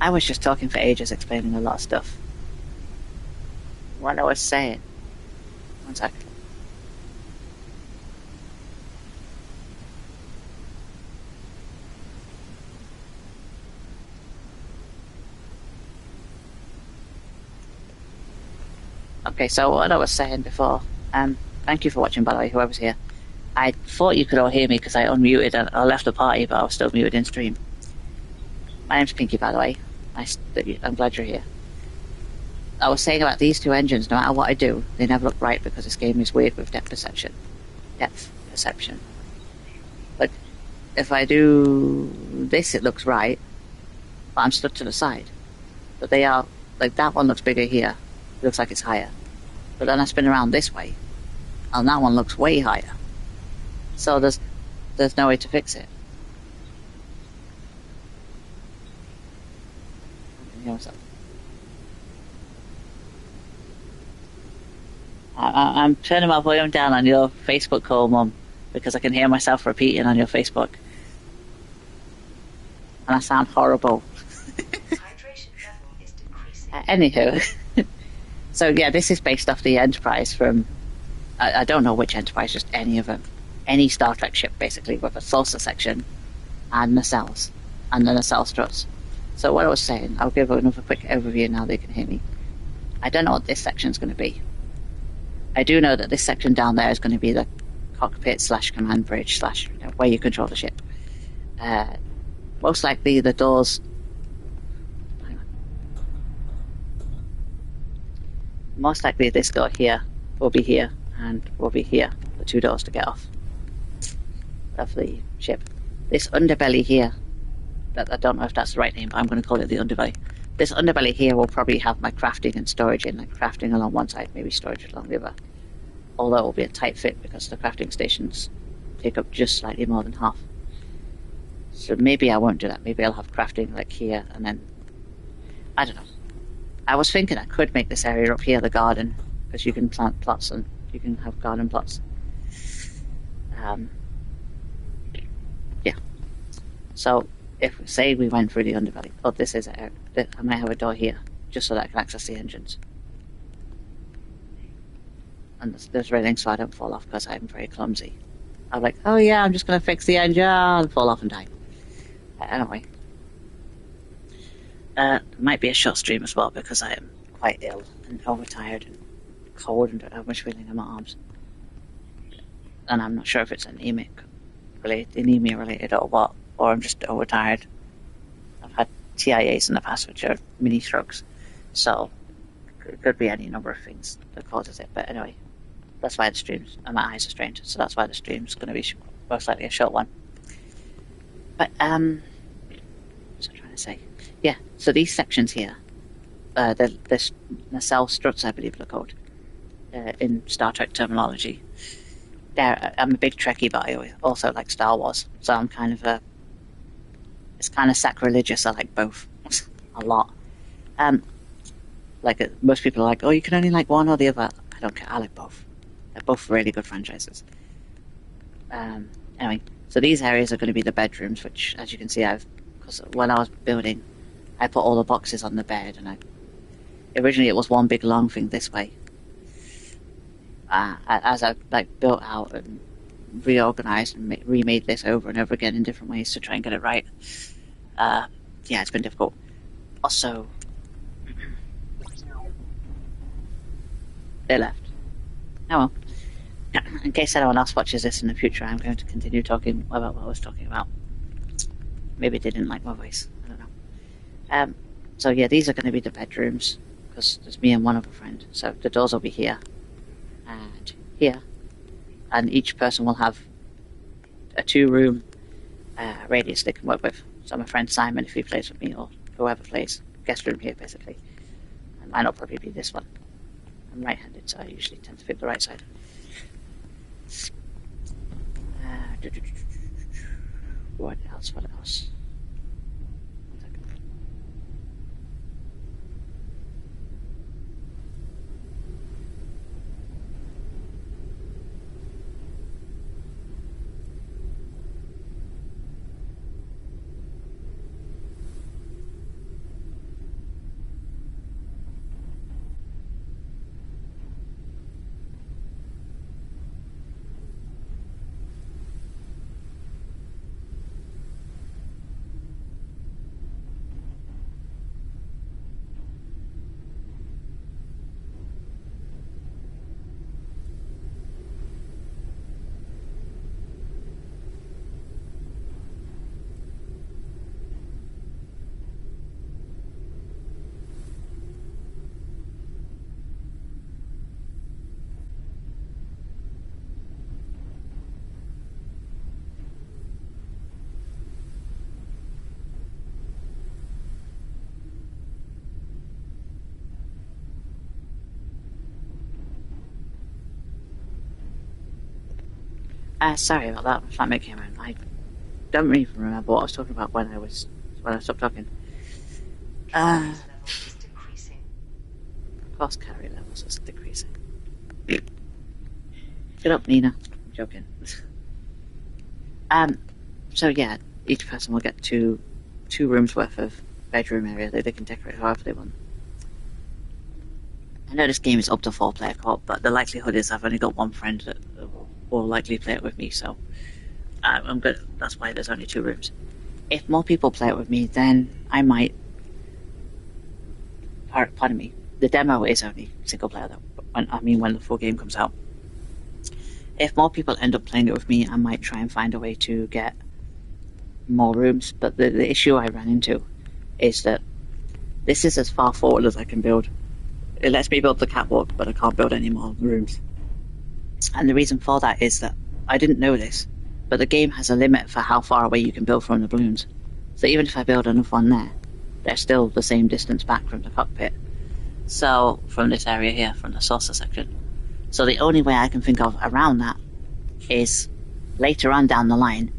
I was just talking for ages, explaining a lot of stuff. What I was saying. One sec. Okay, so what I was saying before. Thank you for watching, by the way, whoever's here. I thought you could all hear me because I unmuted and I left the party, but I was still muted in stream. My name's Pinky, by the way. I'm glad you're here. I was saying about these two engines, no matter what I do, they never look right because this game is weird with depth perception. But if I do this, it looks right, but I'm stuck to the side. But they are, like that one looks bigger here. It looks like it's higher. But then I spin around this way, and that one looks way higher. So there's no way to fix it. I'm turning my volume down on your Facebook call, Mum, because I can hear myself repeating on your Facebook. And I sound horrible. Hydration level is decreasing. Anywho, so yeah, this is based off the Enterprise from, I don't know which Enterprise, just any of them. Any Star Trek ship, basically, with a saucer section and nacelles, and the nacelle struts. So what I was saying, I'll give another quick overview now that you can hear me. I don't know what this section's going to be. I do know that this section down there is going to be the cockpit / command bridge / where you control the ship. Most likely the doors... Hang on. Most likely this door here will be here and will be here. The two doors to get off of the ship. This underbelly here, that I don't know if that's the right name, but I'm going to call it the underbelly. This underbelly here will probably have my crafting and storage in, like crafting along one side, maybe storage along the other. Although it will be a tight fit because the crafting stations take up just slightly more than half. So maybe I won't do that. Maybe I'll have crafting like here and then... I don't know. I was thinking I could make this area up here the garden, because you can plant plots and you can have garden plots. Yeah. So if, say, we went through the underbelly, this is I might have a door here, just so that I can access the engines. And there's railings so I don't fall off because I'm very clumsy. I'm like, oh yeah, I'm just going to fix the engine and fall off and die. Anyway. It might be a short stream as well because I am quite ill and overtired and cold and don't have much feeling in my arms. And I'm not sure if it's anemia related or what, or I'm just overtired. I've had TIAs in the past, which are mini strokes. So it could be any number of things that causes it. But anyway, that's why the streams, and my eyes are strained, so that's why the stream's going to be most likely a short one. But what's I trying to say? Yeah, so these sections here, the nacelle struts, I believe they're called, in Star Trek terminology. I'm a big Trekkie, but I also like Star Wars, so I'm kind of it's kind of sacrilegious. I like both a lot. Most people are like, oh, you can only like one or the other. I don't care. I like both. They're both really good franchises. Anyway, so these areas are going to be the bedrooms, which, as you can see, because when I was building, I put all the boxes on the bed, and originally it was one big long thing this way. As I built out and reorganized and remade this over and over again in different ways to try and get it right. Yeah, it's been difficult. Also, they left. Oh well. In case anyone else watches this in the future, I'm going to continue talking about what I was talking about. Maybe they didn't like my voice. I don't know. So yeah, these are going to be the bedrooms because there's me and one other friend. So the doors will be here and here, and each person will have a 2-room radius they can work with. So my friend Simon, if he plays with me, or whoever plays, guest room here basically. And mine will probably be this one. I'm right-handed, so I usually tend to pick the right side. What else? Sorry about that, flatmate Cameron. I don't even remember what I was talking about when I stopped talking. Calories level is decreasing. Cross carry levels is decreasing. Get up, Nina. I'm joking. So yeah, each person will get two rooms worth of bedroom area that they can decorate however they want. I know this game is up to 4-player co-op, but the likelihood is I've only got one friend that will likely play it with me, so I'm good. That's why there's only 2 rooms. If more people play it with me, then I might. Pardon me. The demo is only single player, though. When the full game comes out. If more people end up playing it with me, I might try and find a way to get more rooms. But the issue I ran into is that this is as far forward as I can build. It lets me build the catwalk, but I can't build any more rooms. And the reason for that is that I didn't know this, but the game has a limit for how far away you can build from the balloons. So even if I build another one there, they're still the same distance back from the cockpit. So, from this area here, from the saucer section. So the only way I can think of around that is later on down the line,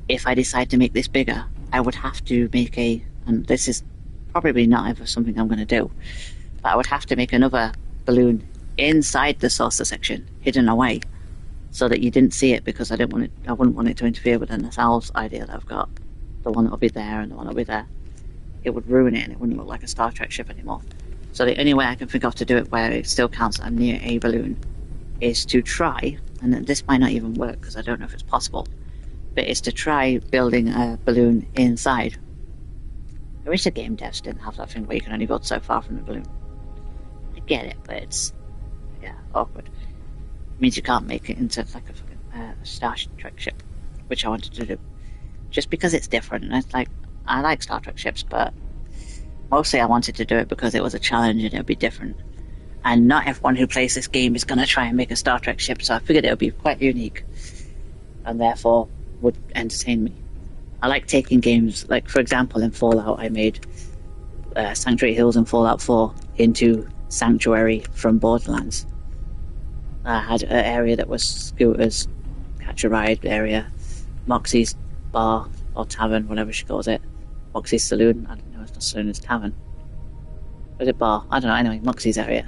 if I decide to make this bigger, I would have to make and this is probably not ever something I'm going to do, but I would have to make another balloon inside the saucer section, hidden away, so that you didn't see it, because I wouldn't want it to interfere with the nacelles idea that I've got. The one that'll be there and the one that'll be there. It would ruin it and it wouldn't look like a Star Trek ship anymore. So the only way I can think of to do it where it still counts that I'm near a balloon is to try, and this might not even work because I don't know if it's possible, but it's to try building a balloon inside. I wish the game devs didn't have that thing where you can only build so far from the balloon. I get it, but it's awkward. It means you can't make it into like a Star Trek ship, which I wanted to do. Just because it's different, and I like Star Trek ships, but mostly I wanted to do it because it was a challenge and it would be different. And not everyone who plays this game is going to try and make a Star Trek ship, so I figured it would be quite unique, and therefore would entertain me. I like taking games, like for example in Fallout I made Sanctuary Hills and Fallout 4 into Sanctuary from Borderlands. I had an area that was Scooters, Catch a Ride area, Moxie's bar or tavern, whatever she calls it. Moxie's saloon, I don't know, it's not saloon, it's tavern. Was it bar? I don't know, anyway, Moxie's area.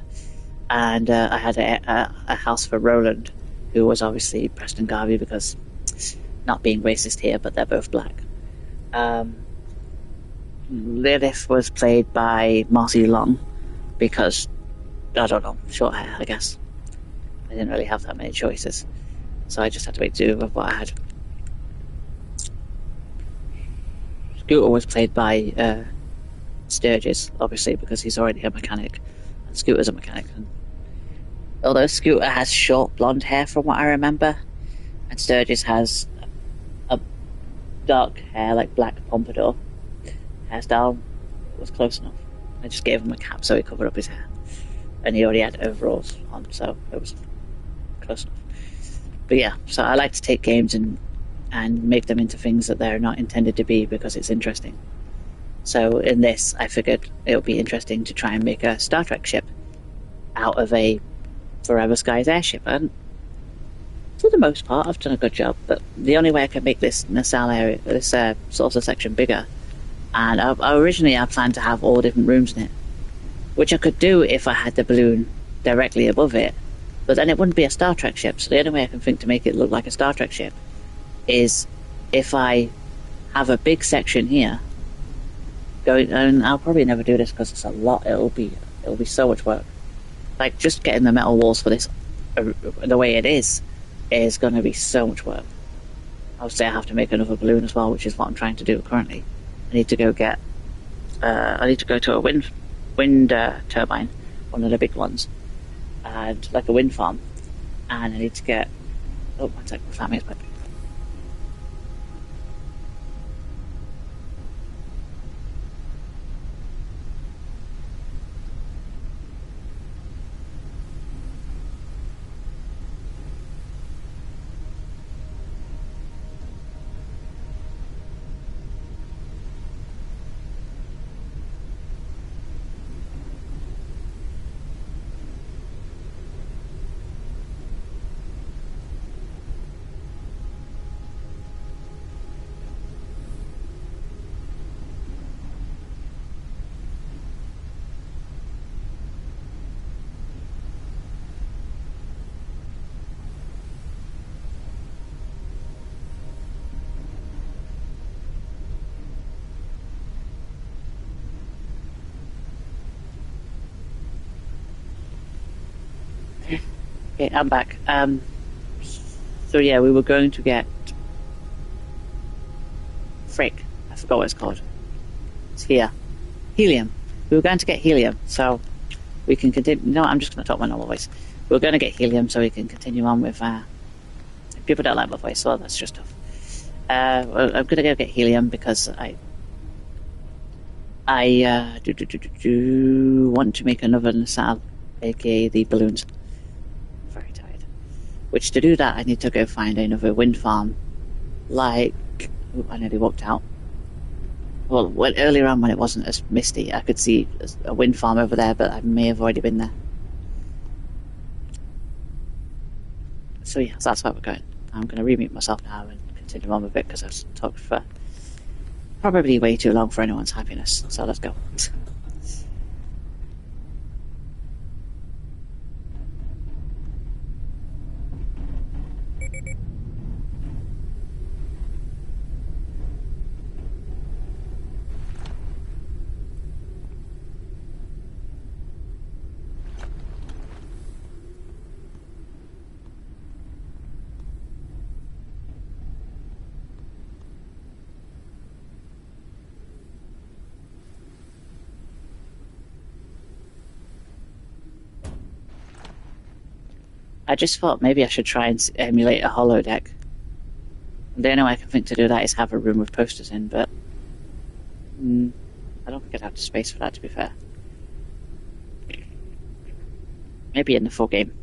And I had a house for Roland, who was obviously Preston Garvey, because not being racist here, but they're both black. Lilith was played by Marcy Long, because, I don't know, short hair, I guess. I didn't really have that many choices, so I just had to make do with what I had. Scooter was played by Sturgis, obviously, because he's already a mechanic, and Scooter's a mechanic. And although Scooter has short blonde hair from what I remember, and Sturgis has a dark hair, like black pompadour hairstyle, was close enough. I just gave him a cap so he covered up his hair, and he already had overalls on, so it was close enough. But yeah, so I like to take games and make them into things that they're not intended to be, because it's interesting. So in this, I figured it would be interesting to try and make a Star Trek ship out of a Forever Skies airship. And for the most part, I've done a good job. But the only way I can make this nacelle area, this saucer section bigger, and originally I planned to have all different rooms in it, which I could do if I had the balloon directly above it. But then it wouldn't be a Star Trek ship. So the only way I can think to make it look like a Star Trek ship is if I have a big section here going, and I'll probably never do this because it's a lot. It'll be so much work. Like just getting the metal walls for this the way it is going to be so much work. Obviously I have to make another balloon as well, which is what I'm trying to do currently. I need to go to a wind turbine, one of the big ones, and like a wind farm, and I need to get one second, family's back. Okay, I'm back. So yeah, we were going to get frick. I forgot what it's called. It's here. Helium. We were going to get helium, so we can continue. No, I'm just going to talk my normal voice. We are going to get helium, so we can continue on with. People don't like my voice, so that's just tough. Well, I'm going to go get helium because I want to make another Nasal, aka the balloons. I'm very tired. Which to do that, I need to go find another wind farm. Like, I nearly walked out. Well, earlier on when it wasn't as misty, I could see a wind farm over there, but I may have already been there. So yeah, that's where we're going. I'm going to remute myself now and continue on with it because I've talked for probably way too long for anyone's happiness. So let's go. I just thought maybe I should try and emulate a holodeck. The only way I can think to do that is have a room with posters in, but I don't think I'd have the space for that, to be fair. Maybe in the full game.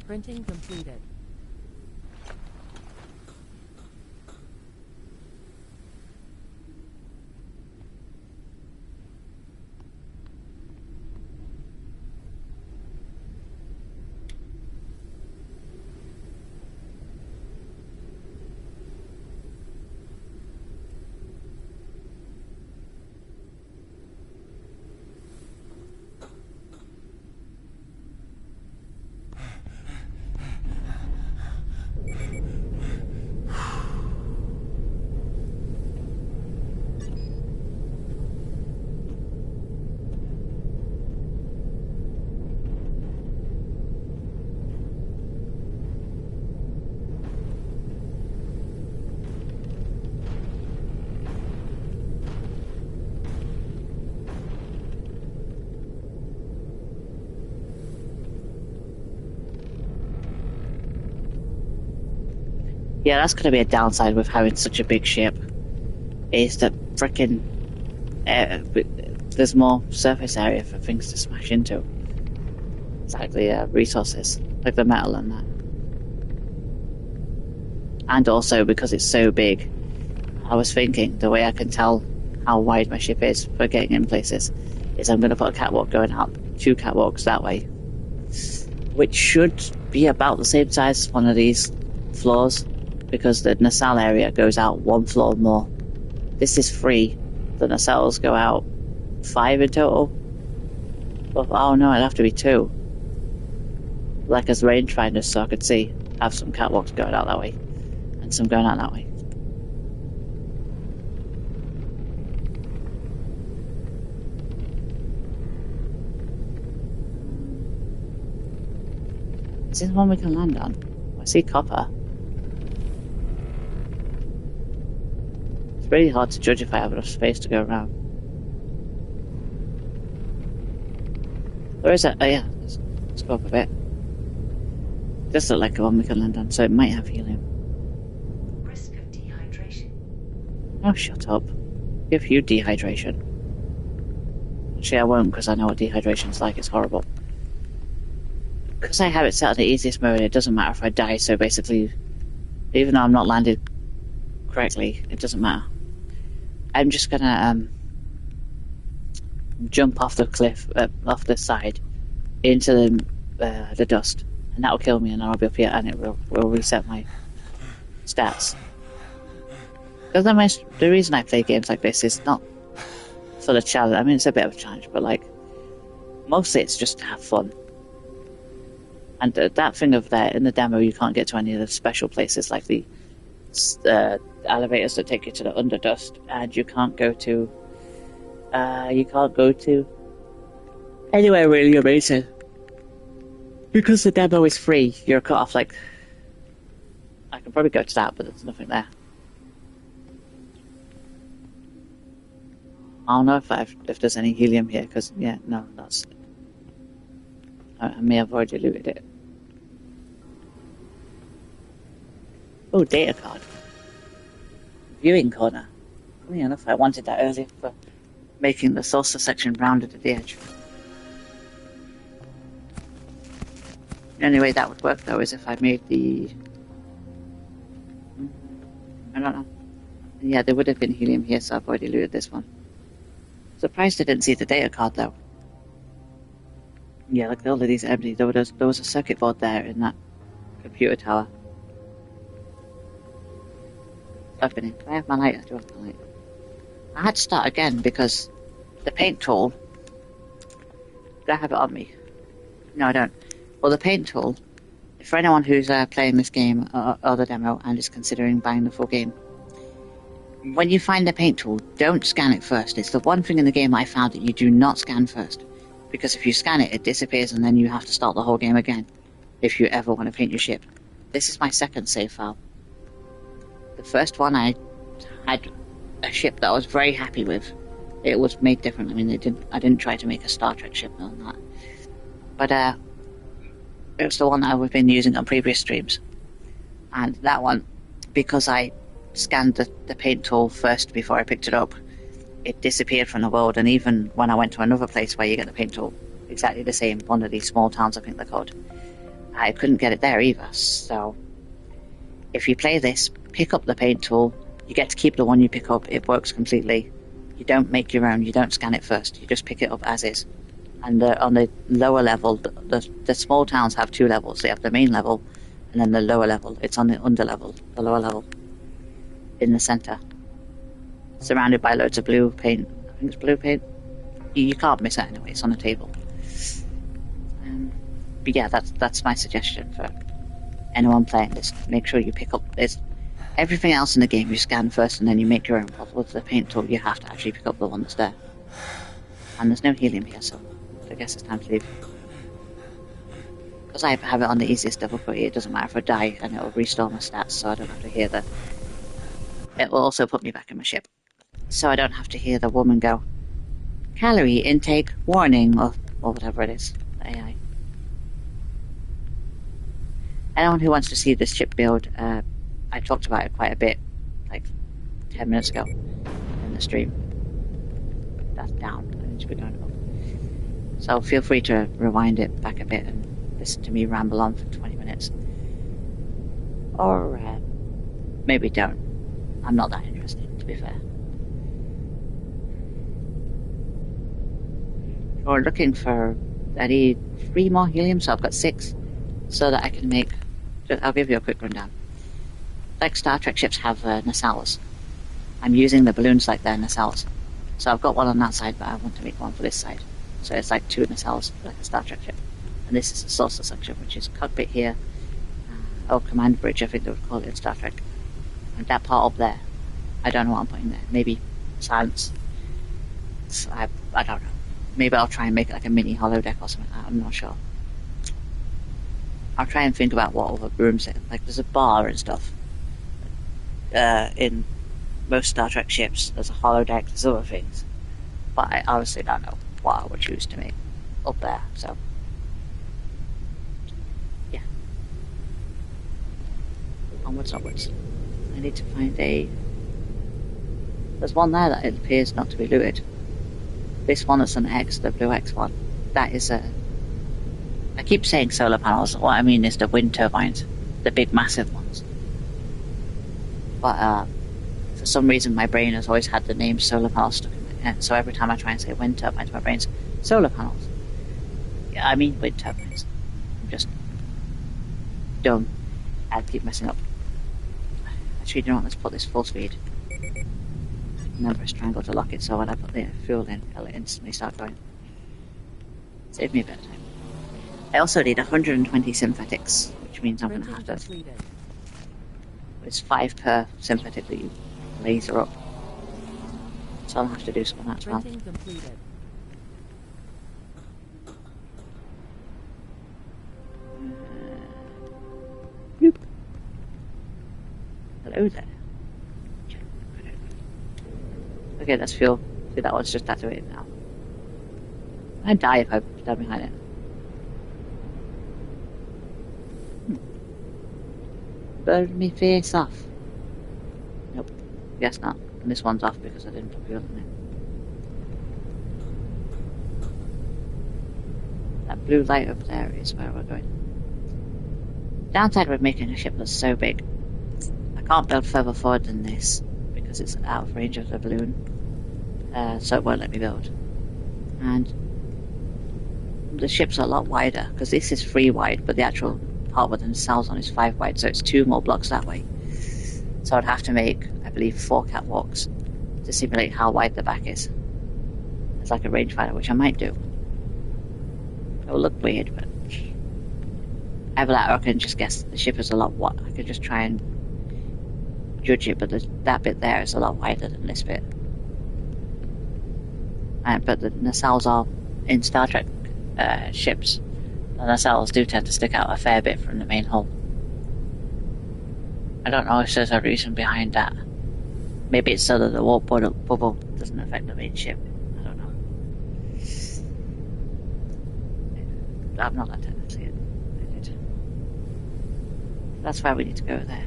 Printing completed. Yeah, that's going to be a downside with having such a big ship. Is that frickin' there's more surface area for things to smash into. It's like the resources, like the metal and that. And also because it's so big, I was thinking the way I can tell how wide my ship is for getting in places is I'm going to put a catwalk going up, 2 catwalks that way, which should be about the same size as one of these floors, because the nacelle area goes out 1 floor more. This is 3. The nacelles go out 5 in total. Well, oh no, it'd have to be 2. Like as rangefinders, so I could see. Have some catwalks going out that way, and some going out that way. Is this the one we can land on? I see copper. It's really hard to judge if I have enough space to go around. Where is it? Oh yeah, let's go up a bit. Does look like the one we can land on, so it might have helium. Risk of dehydration. Oh, shut up. Give you dehydration. Actually, I won't, because I know what dehydration's like. It's horrible. Because I have it set on the easiest mode, it doesn't matter if I die, so basically, even though I'm not landed correctly, it doesn't matter. I'm just gonna jump off the cliff, off the side, into the dust, and that'll kill me, and then I'll be up here, and it will reset my stats. Because the reason I play games like this is not for the challenge. I mean, it's a bit of a challenge, but like mostly it's just to have fun. And that thing over there in the demo, you can't get to any of the special places like the elevators that take you to the Underdust, and you can't go to anywhere really amazing because the demo is free. You're cut off. Like, I can probably go to that, but there's nothing there. I don't know if there's any helium here, because yeah, no, that's. I may have already looted it. Oh, data card. Viewing corner. Funny enough, I wanted that earlier for making the saucer section rounded at the edge. The only way that would work, though, is if I made the... I don't know. Yeah, there would have been helium here, so I've already looted this one. Surprised I didn't see the data card, though. Yeah, look, all of these are empty. There was a circuit board there in that computer tower. Opening. Can I have my light? I do have my light. I had to start again because the paint tool... Do I have it on me? No, I don't. Well, the paint tool, for anyone who's playing this game or the demo and is considering buying the full game, when you find the paint tool, don't scan it first. It's the one thing in the game I found that you do not scan first. Because if you scan it, it disappears and then you have to start the whole game again if you ever want to paint your ship. This is my second save file. The first one, I had a ship that I was very happy with. It was made different. I mean, I didn't try to make a Star Trek ship on that. But it was the one that I've been using on previous streams. And that one, because I scanned the paint tool first before I picked it up, it disappeared from the world. And even when I went to another place where you get the paint tool, exactly the same, one of these small towns I think they're called, I couldn't get it there either. So if you play this, pick up the paint tool, you get to keep the one you pick up. It works completely. You don't make your own, you don't scan it first, you just pick it up as is. And on the lower level, the small towns have two levels. They have the main level and then the lower level. It's on the under level, the lower level, in the center, surrounded by loads of blue paint. I think it's blue paint. You can't miss it anyway, it's on the table. But yeah, that's my suggestion for anyone playing this. Make sure you pick up this. Everything else in the game you scan first and then you make your own. But with the paint tool, you have to actually pick up the one that's there. And there's no helium here, so I guess it's time to leave. Because I have it on the easiest difficulty, it doesn't matter if I die, and it will restore my stats, so I don't have to hear the... It will also put me back in my ship, so I don't have to hear the woman go, "Calorie intake warning," or whatever it is, the AI. Anyone who wants to see this ship build, I talked about it quite a bit, like 10 minutes ago in the stream. That's down, I need to be going up. So feel free to rewind it back a bit and listen to me ramble on for 20 minutes. Or maybe don't. I'm not that interested, to be fair. We're looking for... I need 3 more helium, so I've got 6. So that I can make... I'll give you a quick rundown. Like Star Trek ships have nacelles. I'm using the balloons like they're nacelles. So I've got one on that side, but I want to make one for this side. So it's like 2 nacelles, like a Star Trek ship. And this is the saucer section, which is cockpit here. Command bridge, I think they would call it in Star Trek. And that part up there, I don't know what I'm putting there. Maybe silence. So I don't know. Maybe I'll try and make it like a mini holodeck or something like that. I'm not sure. I'll try and think about what other rooms it. Like there's a bar and stuff. In most Star Trek ships, there's a holodeck, there's other things. But I honestly don't know what I would choose to make up there, so... Yeah. Onwards, upwards. I need to find a... There's one there that it appears not to be looted. This one that's an X, the blue X one, that is a... I keep saying solar panels, what I mean is the wind turbines. The big massive ones. But for some reason my brain has always had the name solar panels stuck in my head, so every time I try and say wind turbines, my brain's solar panels. Yeah, I mean wind turbines. I'm just dumb. I keep messing up. Actually, you know what, let's put this full speed. Remember it's triangle to lock it, so when I put the fuel in, it'll instantly start going. Save me a bit of time. I also need 120 synthetics, which means I'm going to have to it's 5 per synthetic that you laser up. So I'll have to do some of that as well. Printing completed. Bloop. Hello there. Okay, that's fuel. See, that one's just activated now. I'd die if I stand behind it. Burn me face off. Nope. Guess not. And this one's off because I didn't put fuel in it. That blue light up there is where we're going. Downside with making a ship that's so big, I can't build further forward than this because it's out of range of the balloon, so it won't let me build. And the ship's a lot wider because this is 3 wide, but the actual part with the nacelles on is 5 wide, so it's 2 more blocks that way. So I'd have to make, I believe, 4 catwalks to simulate how wide the back is. It's like a rangefinder, which I might do. It'll look weird, but either that or I can just guess the ship is a lot wide. I could just try and judge it, but that bit there is a lot wider than this bit. But the nacelles are in Star Trek ships. The nacelles do tend to stick out a fair bit from the main hull. I don't know if there's a reason behind that. Maybe it's so that the warp bubble doesn't affect the main ship. I don't know. I'm not that technically related. That's why we need to go there.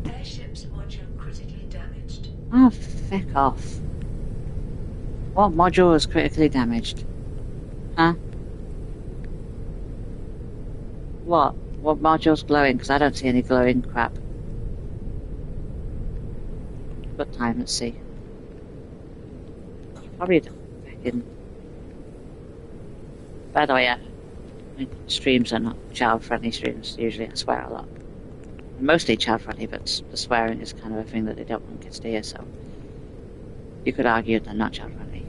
Airship's module critically damaged. Oh, feck off. What module is critically damaged? Huh? What? What module's glowing? Because I don't see any glowing crap. What time? Let's see. Probably the fucking... By the way, my streams are not child-friendly streams. Usually I swear a lot. Mostly child-friendly, but the swearing is kind of a thing that they don't want kids to hear, so... You could argue they're not child-friendly.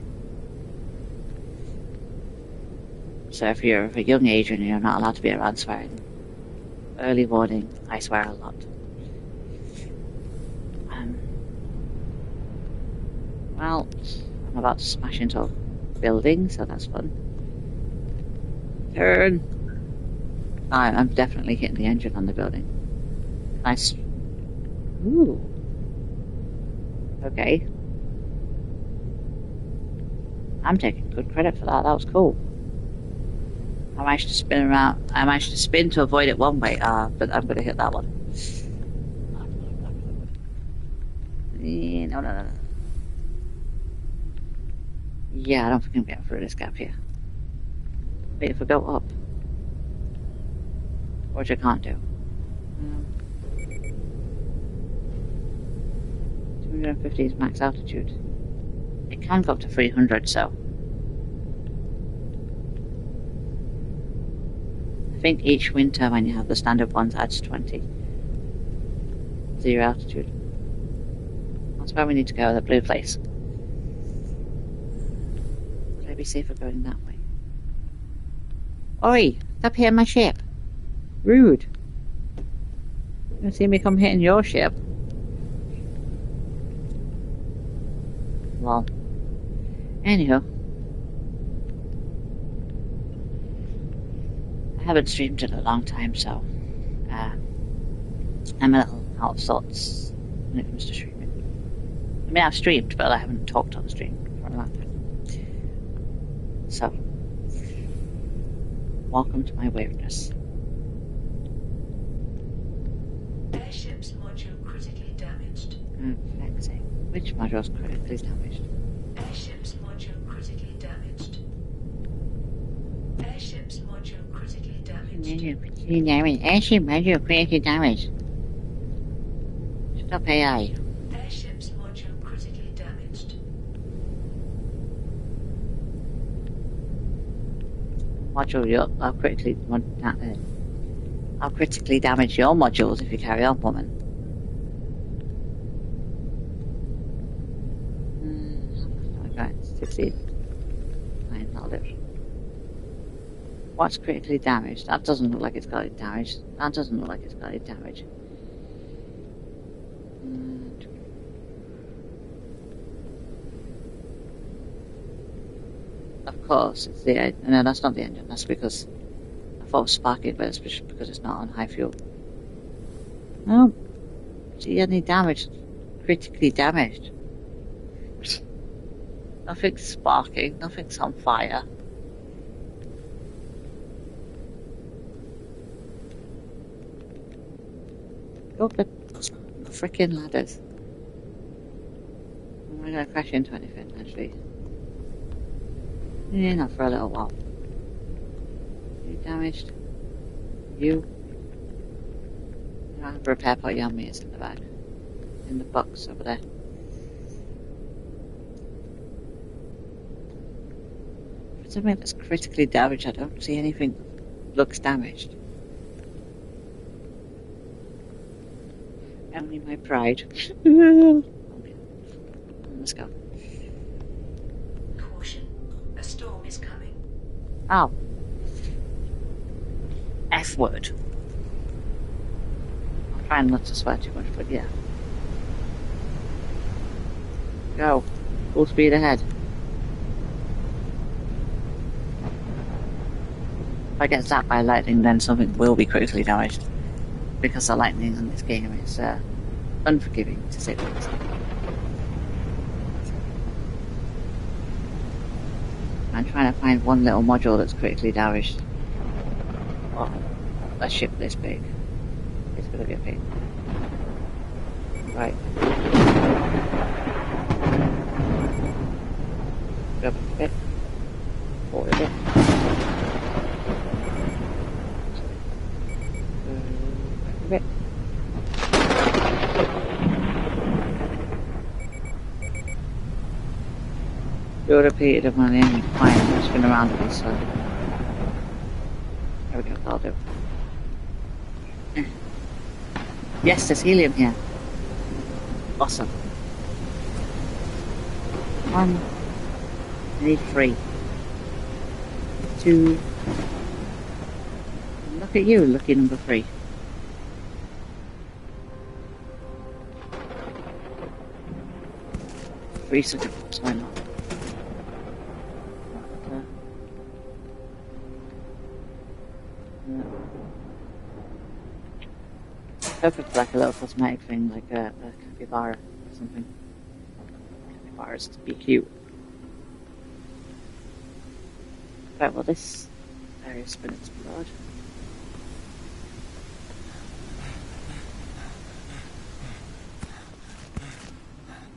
So if you're of a young age and you're not allowed to be around swearing, early warning, I swear a lot. Well, I'm about to smash into a building, so that's fun. Turn! I'm definitely hitting the engine on the building. Nice. Ooh. Okay. I'm taking good credit for that. That was cool. I managed to spin around. I managed to spin to avoid it one way, but I'm going to hit that one. No. Yeah, I don't think I'm getting through this gap here. Wait, if I go up. Which I can't do. 250 is max altitude. It can go up to 300, so... I think each wind turbine you have, the standard ones, adds 20. 0 altitude. That's where we need to go, the blue place. Would I be safer going that way? Oi! Stop hitting my ship! Rude! You don't see me come hitting your ship. Well, anywho, I haven't streamed in a long time, so I'm a little out of sorts when it comes to streaming. I mean, I've streamed, but I haven't talked on the stream for a long time. So, welcome to my weirdness. Airship's module critically damaged. Let's see. Which module is critically damaged? Airship's module critically damaged. Airship's module critically damaged. Airship module critically damaged. Stop AI. Airship's module critically damaged. Module, I'll critically damage your modules if you carry on, woman. Okay, 16. Fine, I'll do. What's critically damaged? That doesn't look like it's got any damage. That doesn't look like it's got any damage. And of course, it's the... No, that's not the engine. That's because I thought it was sparking, but it's because it's not on high fuel. No. See any damage? Critically damaged. Nothing's sparking. Nothing's on fire. Oh, the freaking ladders. Am I gonna crash into anything, actually? Yeah, not for a little while. You damaged? You? I have a repair part on me, it's in the back. In the box over there. For something that's critically damaged, I don't see anything that looks damaged. Only my pride. Okay. Let's go. Caution. A storm is coming. Oh. F word. I'm trying not to swear too much, but yeah. Go. Full speed ahead. If I get zapped by lightning, then something will be critically damaged. Because the lightning in this game is unforgiving, to say the least. I'm trying to find one little module that's critically damaged. Oh, a ship this big. It's gonna be a pain. Right. Go back a bit. Forward a bit. Back a bit. Do a repeated of one of the enemy flying, spin around with this, so. There we go, that'll do. Yes, there's helium here. Awesome. One. I need 3. 2. Look at you, lucky number 3. Three such a why not? Perfect, like a little cosmetic thing, like a capybara or something. Capybaras to be cute. Right, well, this area's been explored.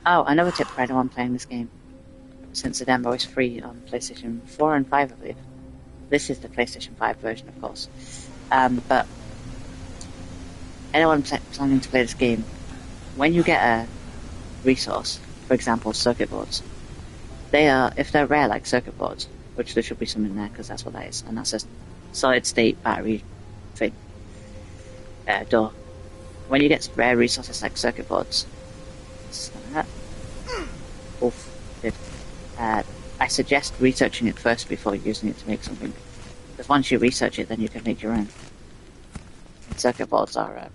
Oh, another tip for anyone playing this game. Since the demo is free on PlayStation 4 and 5, I believe. This is the PlayStation 5 version, of course. But anyone planning to play this game, when you get a resource, for example, circuit boards, they are, if they're rare like circuit boards, which there should be some in there because that's what that is, and that's a solid state battery thing, door. When you get rare resources like circuit boards, I suggest researching it first before using it to make something, because once you research it, then you can make your own. And circuit boards are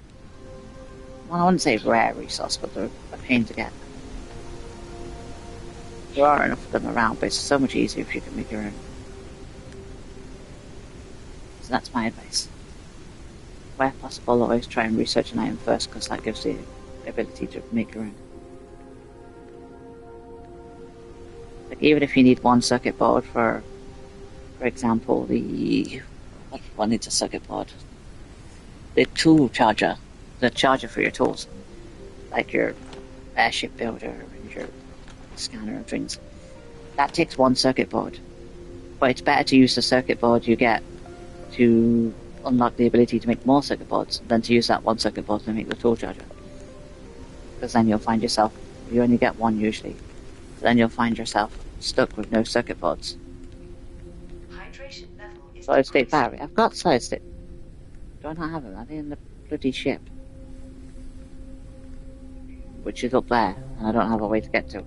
well, I wouldn't say rare resource, but they're a pain to get. There are enough of them around, but it's so much easier if you can make your own. So that's my advice. Where possible, always try and research an item first, because that gives you the ability to make your own. Like, even if you need one circuit board for example, what needs a circuit board? The tool charger. The charger for your tools, like your airship builder and your scanner and things. That takes one circuit board, but it's better to use the circuit board you get to unlock the ability to make more circuit boards than to use that one circuit board to make the tool charger. Because then you'll find yourself, you only get one usually, then you'll find yourself stuck with no circuit boards. Hydration level is Solid state decreasing. battery. I've got solid state. Do I not have them? Are they in the bloody ship? Which is up there, and I don't have a way to get to.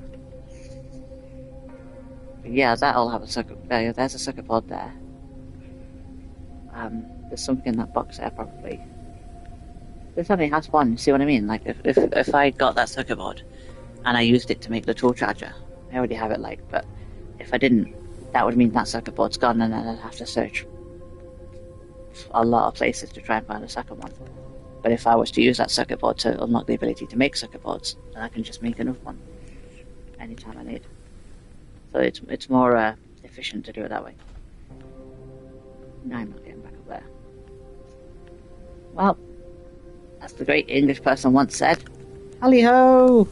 But yeah, that'll have a circuit. There's a circuit board there. There's something in that box there, probably. This only has one, see what I mean? Like, if I got that circuit board and I used it to make the tool charger, I already have it, like, but if I didn't, that would mean that circuit board's gone and then I'd have to search a lot of places to try and find a second one. But if I was to use that circuit board to unlock the ability to make circuit boards, then I can just make another one anytime I need. So it's more efficient to do it that way. No, I'm not getting back up there. Well, as the great English person once said, "Hally ho!"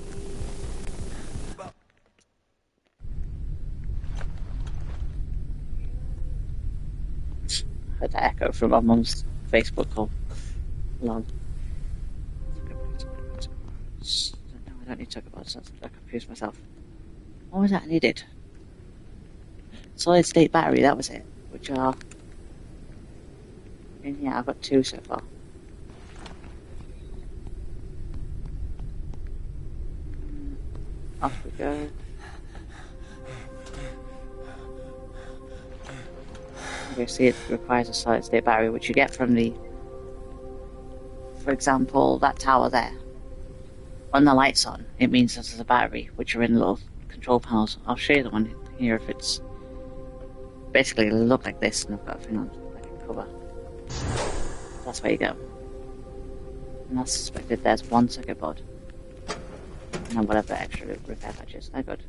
Heard that echo from my mum's Facebook call. Long. No, I don't need to talk about it. I confused myself. What was that I needed? Solid state battery, that was it. Which are... in here, I've got 2 so far. Off we go. You see, it requires a solid state battery, which you get from the... for example, that tower there. When the light's on, it means there's a battery, which are in little control panels. I'll show you the one here if it's... basically, it'll look like this, and I've got a thing on, like a cover. That's where you go. And I suspected there's 1 circuit board. And then whatever extra repair patches. They're good.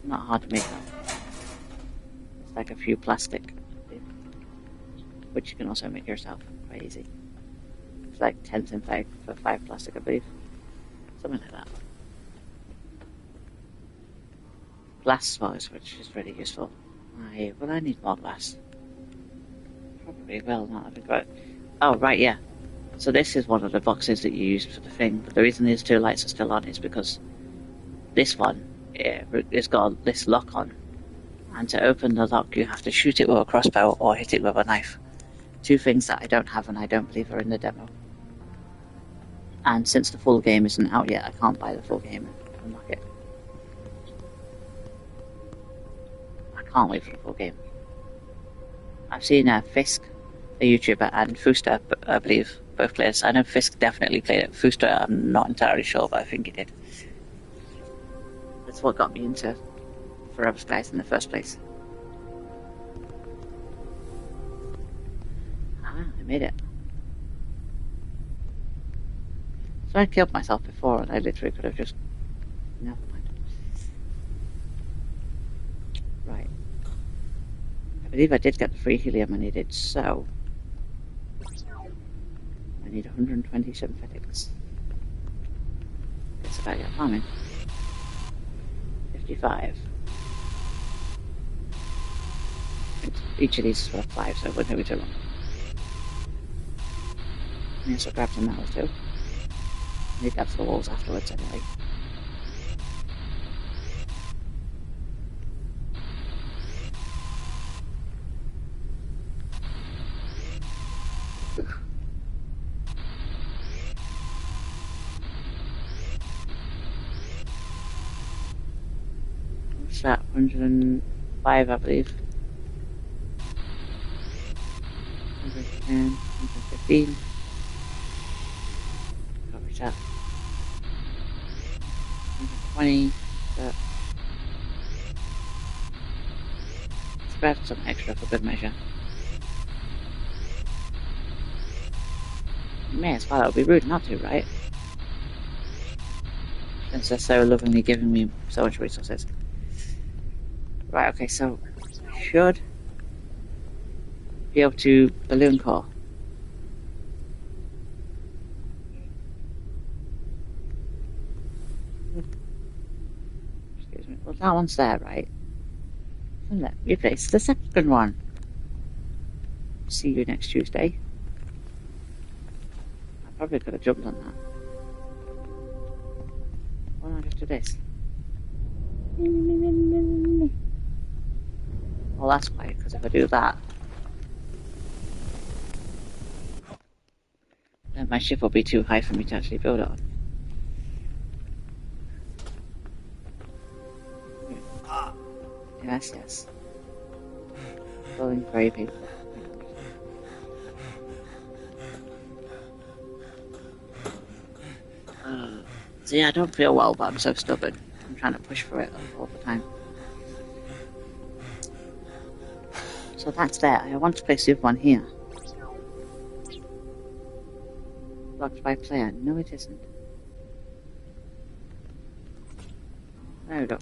Not hard to make though. It's like a few plastic, which you can also make yourself quite easy. It's like 10 cents for 5 plastic, I believe. Something like that. Glass as which is really useful. Will I need more glass? Probably will, not having got it. Oh, right, yeah. So this is one of the boxes that you use for the thing, but the reason these 2 lights are still on is because this one, it's got this lock on, and to open the lock you have to shoot it with a crossbow or hit it with a knife. 2 things that I don't have and I don't believe are in the demo. And since the full game isn't out yet, I can't buy the full game and unlock it. I can't wait for the full game. I've seen Fisk, a YouTuber, and Fuster, I believe, both players. I know Fisk definitely played it. Fuster, I'm not entirely sure, but I think he did. That's what got me into Forever Skies in the first place. I made it. So I killed myself before, and I literally could have just... never mind. Right. I believe I did get the free helium I needed, so... I need 120 synthetics. Guess I better get farming. 55. Each of these is worth 5, so it wouldn't take me too long. Yes, I'll grab some metals too. I need that for the walls afterwards anyway. What's that? 105, I believe. 110, 115. Copy that. 120. Let's grab some extra for good measure. May as well, it would be rude not to, right? Since they're so lovingly giving me so much resources. Right, okay, so I should be able to balloon core. Excuse me. Well, that one's there, right? And let me replace the second one. See you next Tuesday. I probably could have jumped on that. Why don't I just do this? Well, that's why, because if I do that, then my ship will be too high for me to actually build it on. Yes, yes. Feeling very painful. See, I don't feel well, but I'm so stubborn. I'm trying to push for it all the time. So that's there. I want to place the other one here. Blocked by player. No, it isn't. There we go.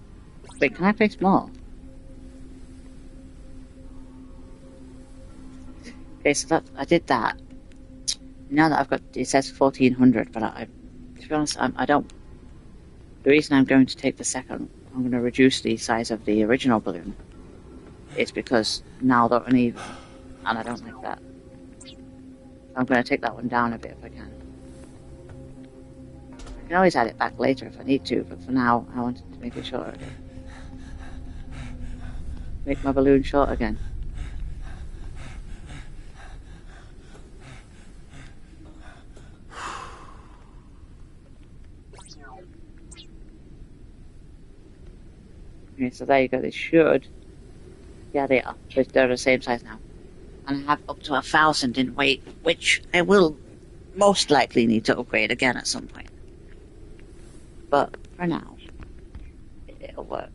Wait, can I place more? Okay, so that I did that. Now that I've got, it says 1400, but to be honest, I don't. The reason I'm going to take the second, I'm going to reduce the size of the original balloon. It's because now they're uneven, and I don't like that. I'm going to take that one down a bit if I can. I can always add it back later if I need to, but for now, I wanted to make it shorter again. Make my balloon short again. Okay, so there you go. They should. Yeah, they are. They're the same size now. And I have up to 1,000 in weight, which I will most likely need to upgrade again at some point. But for now, it'll work.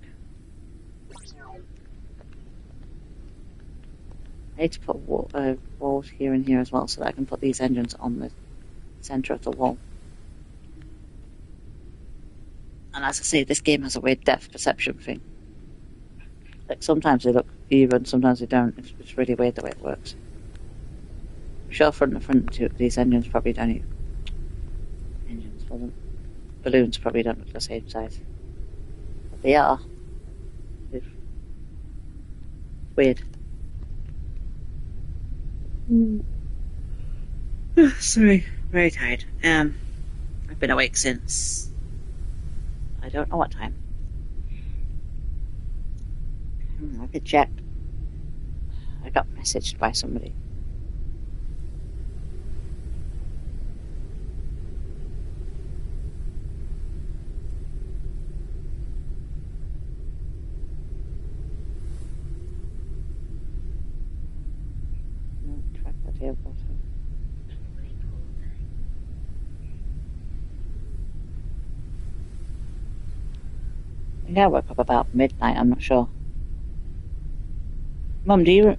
I need to put walls here and here as well so that I can put these engines on the center of the wall. And as I say, this game has a weird depth perception thing. Like sometimes they look even, sometimes they don't. It's really weird the way it works. I'm sure these engines probably don't even. Balloons probably don't look the same size. But they are. It's weird. Sorry, very tired. I've been awake since I don't know what time. I could check. I got messaged by somebody. No, track the tail bottom. I think I woke up about midnight, I'm not sure. Mum, do you... One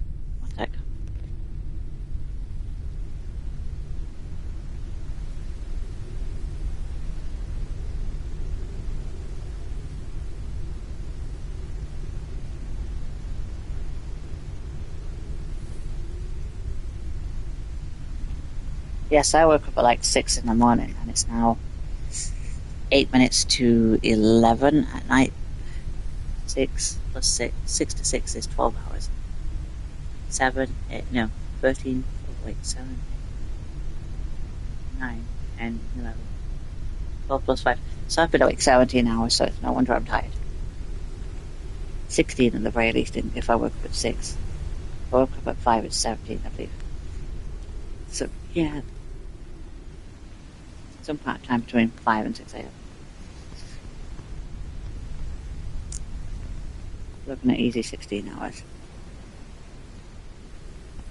sec. Yes, I woke up at like 6 in the morning, and it's now 8 minutes to 11 at night. 6 plus 6. 6 to 6 is 12 hours. 7, 8, no, 13, wait, 7, 8, 9, 10, 11, 12 plus 5. So I've been awake 17 hours, so it's no wonder I'm tired. 16 at the very least, if I woke up at 6. If I woke up at 5, it's 17, I believe. So, yeah. Some part of time between 5 and 6 a.m. Looking at easy 16 hours.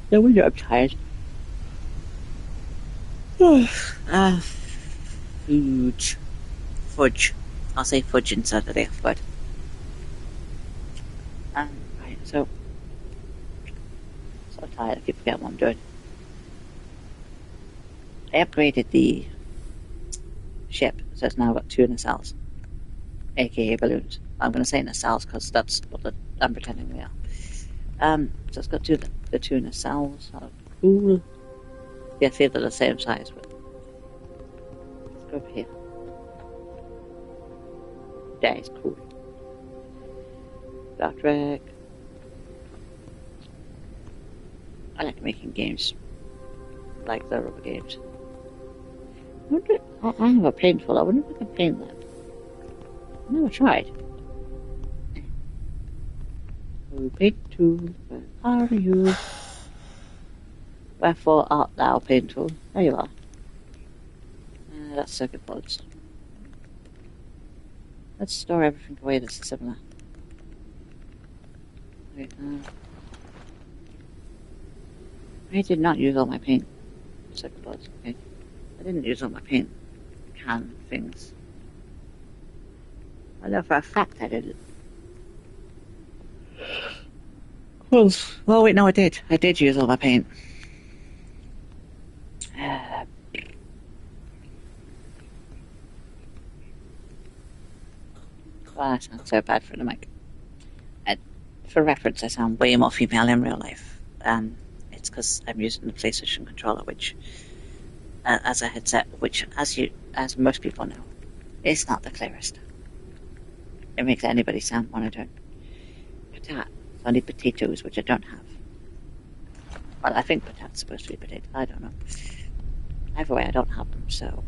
No wonder I'm tired. Fudge. I'll say fudge instead of the F word. Right, so tired, I keep forgetting what I'm doing. I upgraded the ship, so it's now got 2 nacelles, aka balloons. I'm going to say nacelles because that's what I'm pretending they are. So it's got the 2 nacelles. Oh, cool. Yeah, I feel they're the same size, but let's go over here. That is cool. Star Trek. I like making games like the rubber games. I have a paintball. I wonder if I can paint that. I've never tried. Oh, paint tool, where are you? Wherefore art thou, paint tool? There you are. That's circuit boards. Let's store everything away that's similar. Okay, I did not use all my paint. Second thoughts, okay. I didn't use all my paint can things. I know for a fact I didn't. Well, wait, no, I did. I did use all my paint. Well, that sounds so bad for the mic. For reference, I sound way more female in real life. It's because I'm using the PlayStation controller, which, as a headset, which, as most people know, is not the clearest. It makes anybody sound monotone. Patat, only potatoes, which I don't have. Well, I think patat's supposed to be potato. I don't know. Either way, I don't have them, so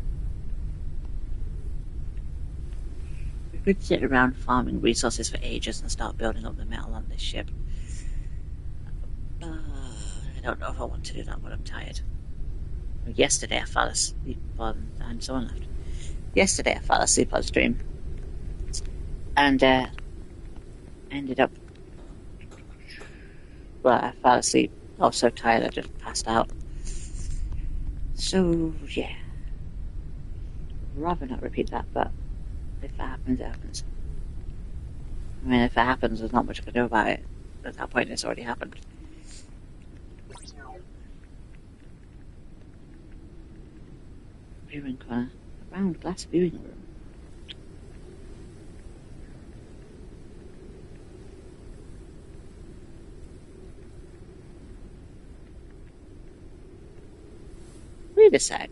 we could sit around farming resources for ages and start building up the metal on this ship. I don't know if I want to do that when I'm tired. Yesterday I fell asleep and someone left. Yesterday I fell asleep on stream and ended up. Well, I fell asleep. I was so tired I just passed out. So yeah, I'd rather not repeat that, but if it happens, it happens. I mean, if it happens, there's not much I can do about it. At that point, it's already happened. Viewing corner. A round glass viewing room. Wait a sec.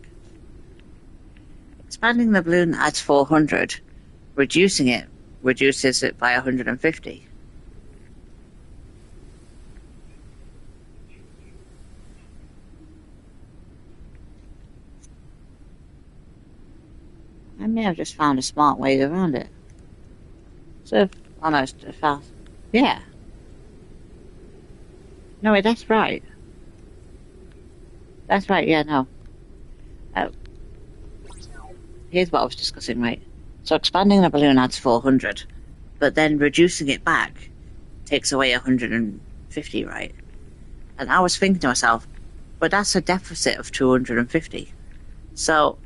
Expanding the balloon adds 400. Reducing it reduces it by 150. I may have just found a smart way around it. So, almost a fast. Yeah. No, wait, that's right. That's right, yeah, no. Here's what I was discussing, right? So expanding the balloon adds 400, but then reducing it back takes away 150, right? And I was thinking to myself, but that's a deficit of 250. So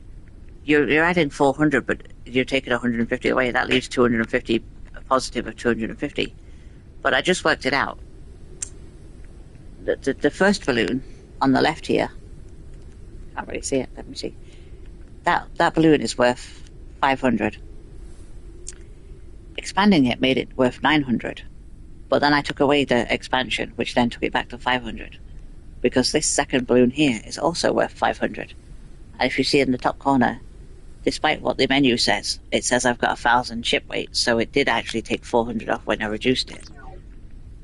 you're adding 400, but you're taking 150 away. That leaves 250, a positive of 250. But I just worked it out. The first balloon on the left here, can't really see it, let me see. That balloon is worth 500. Expanding it made it worth 900. But then I took away the expansion, which then took it back to 500. Because this second balloon here is also worth 500. And if you see in the top corner, despite what the menu says, it says I've got 1,000 ship weight, so it did actually take 400 off when I reduced it.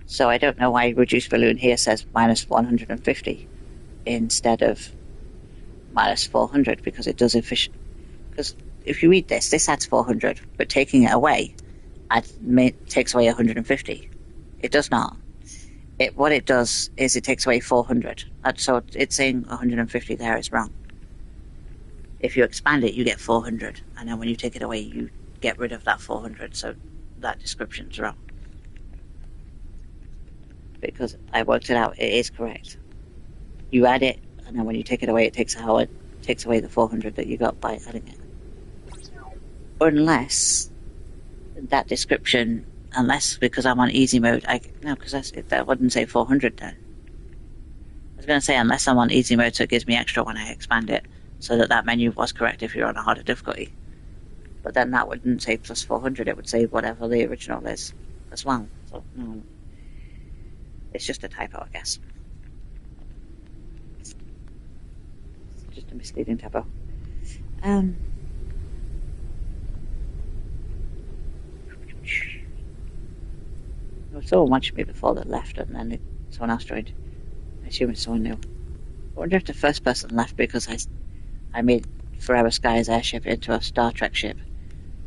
So I don't know why reduced balloon here says minus 150 instead of minus 400, because it does efficient. Because if you read this adds 400, but taking it away takes away 150. It does not. What it does is it takes away 400. So it's saying 150 there is wrong. If you expand it, you get 400, and then when you take it away, you get rid of that 400. So that description's wrong. Because I worked it out, it is correct. You add it, and then when you take it away, it takes away the 400 that you got by adding it. Unless that description, because I'm on easy mode, because that wouldn't say 400 then. I was going to say unless I'm on easy mode, so it gives me extra when I expand it, so that menu was correct if you're on a harder difficulty. But then that wouldn't say plus 400, it would say whatever the original is as well. So no, it's just a typo, I guess. It's just a misleading typo. Someone watched me before that left, and then someone else joined. I assume it's someone new. I wonder if the first person left because I made Forever Skies airship into a Star Trek ship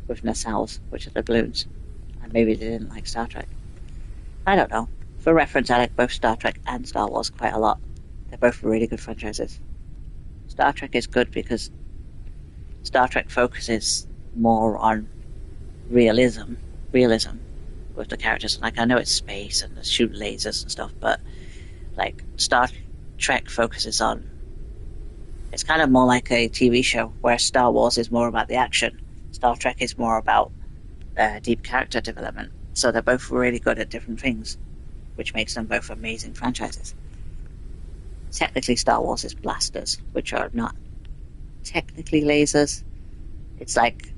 with nacelles, which are the balloons, and maybe they didn't like Star Trek. I don't know. For reference, I like both Star Trek and Star Wars quite a lot. They're both really good franchises. Star Trek is good because Star Trek focuses more on realism with the characters. Like, I know it's space and they shoot lasers and stuff, but like Star Trek focuses on. It's kind of more like a TV show, where Star Wars is more about the action. Star Trek is more about deep character development. So they're both really good at different things, which makes them both amazing franchises. Technically, Star Wars is blasters, which are not technically lasers. It's like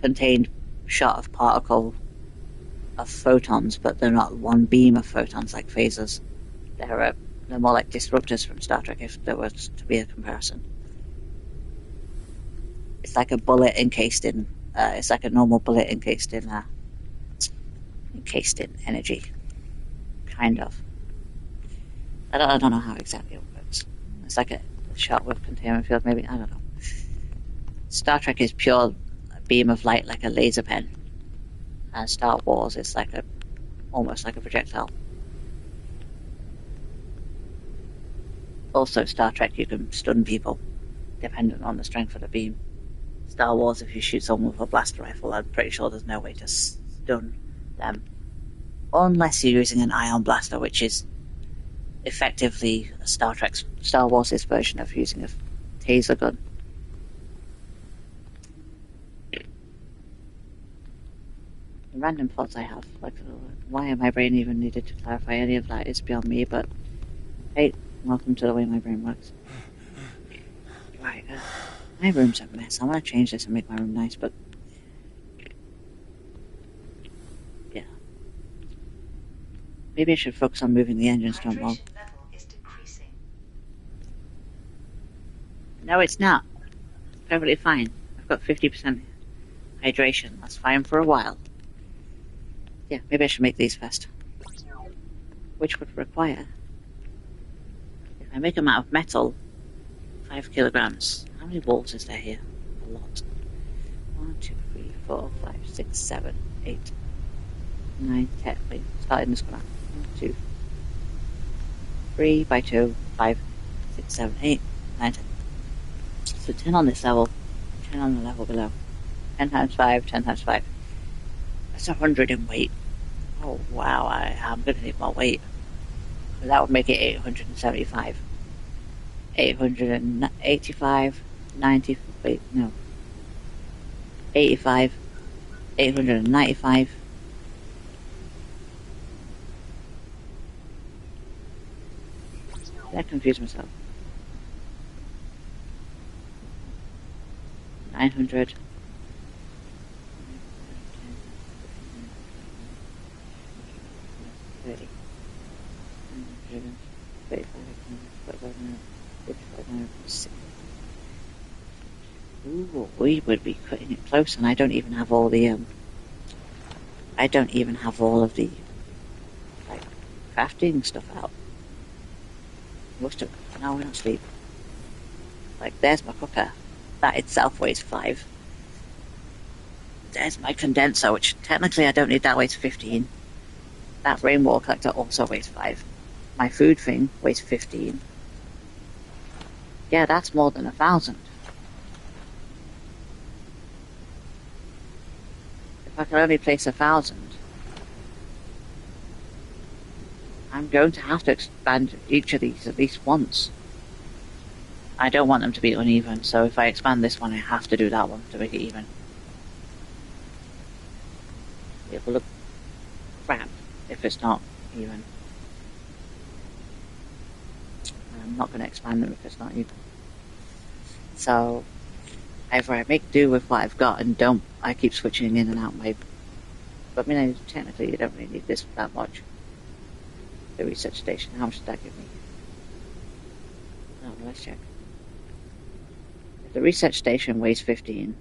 contained shot of particle of photons, but they're not one beam of photons like phasers. They're more like disruptors from Star Trek, if there was to be a comparison. It's like a bullet encased in. It's like a normal bullet encased in energy, kind of. I don't know how exactly it works. It's like a shot with containment field, maybe. I don't know. Star Trek is pure beam of light, like a laser pen, and Star Wars is like almost like a projectile. Also, Star Trek, you can stun people, dependent on the strength of the beam. Star Wars, if you shoot someone with a blaster rifle, I'm pretty sure there's no way to stun them. Unless you're using an ion blaster, which is effectively Star Wars' version of using a taser gun. The random thoughts I have, like why my brain even needed to clarify any of that is beyond me, but hey, welcome to the way my brain works. Right, my room's a mess. I want to change this and make my room nice, but yeah. Maybe I should focus on moving the engines to a more. Hydration level is decreasing. No, it's not. It's perfectly fine. I've got 50% hydration. That's fine for a while. Yeah, maybe I should make these first. Which would require, if I make them out of metal, 5 kilograms. How many walls is there here? A lot. 1, 2, 3, 4, 5, 6, 7, 8, 9, 10. Wait, start in this one. 1, 2, 3 by 2, 5, 6, 7, 8, 9, 10. So 10 on this level, 10 on the level below. 10 times 5, 10 times 5. That's 100 in weight. Oh wow, I'm going to need more weight. So that would make it 875. 885, 90, wait, no. 85, 895. Did I confuse myself? 900. 30. 35, 55, 60. Ooh, we would be cutting it close, and I don't even have all the I don't even have all of the like crafting stuff out. Most of no, we don't sleep. Like there's my cooker. That itself weighs 5. There's my condenser, which technically I don't need. That weighs 15. That rainwater collector also weighs 5. My food thing weighs 15. Yeah, that's more than 1,000. If I can only place 1,000, I'm going to have to expand each of these at least once. I don't want them to be uneven, so if I expand this one, I have to do that one to make it even. It will look crap if it's not even. I'm not going to expand them if it's not even. So either I make do with what I've got and don't. I keep switching in and out my. But I mean, technically, you don't really need this that much. The research station. How much did that give me? Oh, let's check. If the research station weighs 15.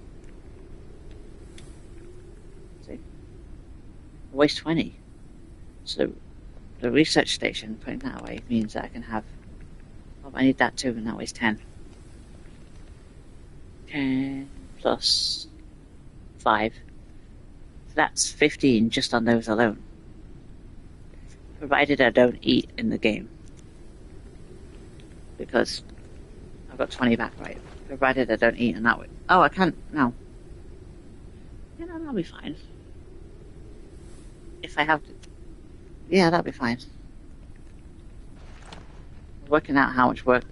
See, it weighs 20. So the research station, putting that away, means that I can have. Oh, I need that too, and that weighs 10. 10 plus 5. So that's 15 just on those alone. Provided I don't eat in the game. Because I've got 20 back, right? Provided I don't eat in that way. Oh, I can't. No. Yeah, no, that'll be fine. If I have to. Yeah, that'll be fine. Working out how much work,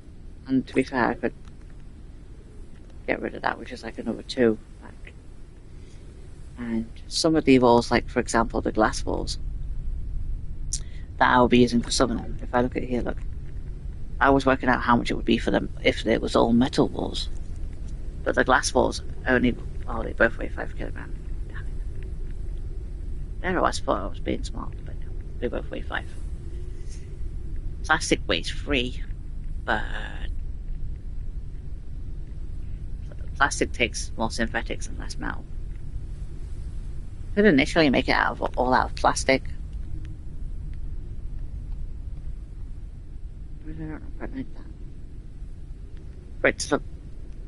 and to be fair, I could get rid of that, which is like another 2 back. And some of the walls, like for example the glass walls, that I will be using for summoning. If I look at here, look, I was working out how much it would be for them if it was all metal walls. But the glass walls only, oh, they both weigh 5 kilograms. Damn it. There I was, thought I was being smart, but no, they both weigh 5. Plastic weighs 3, but plastic takes more synthetics and less metal. Could initially make it all out of plastic. I don't know quite like that. For it to look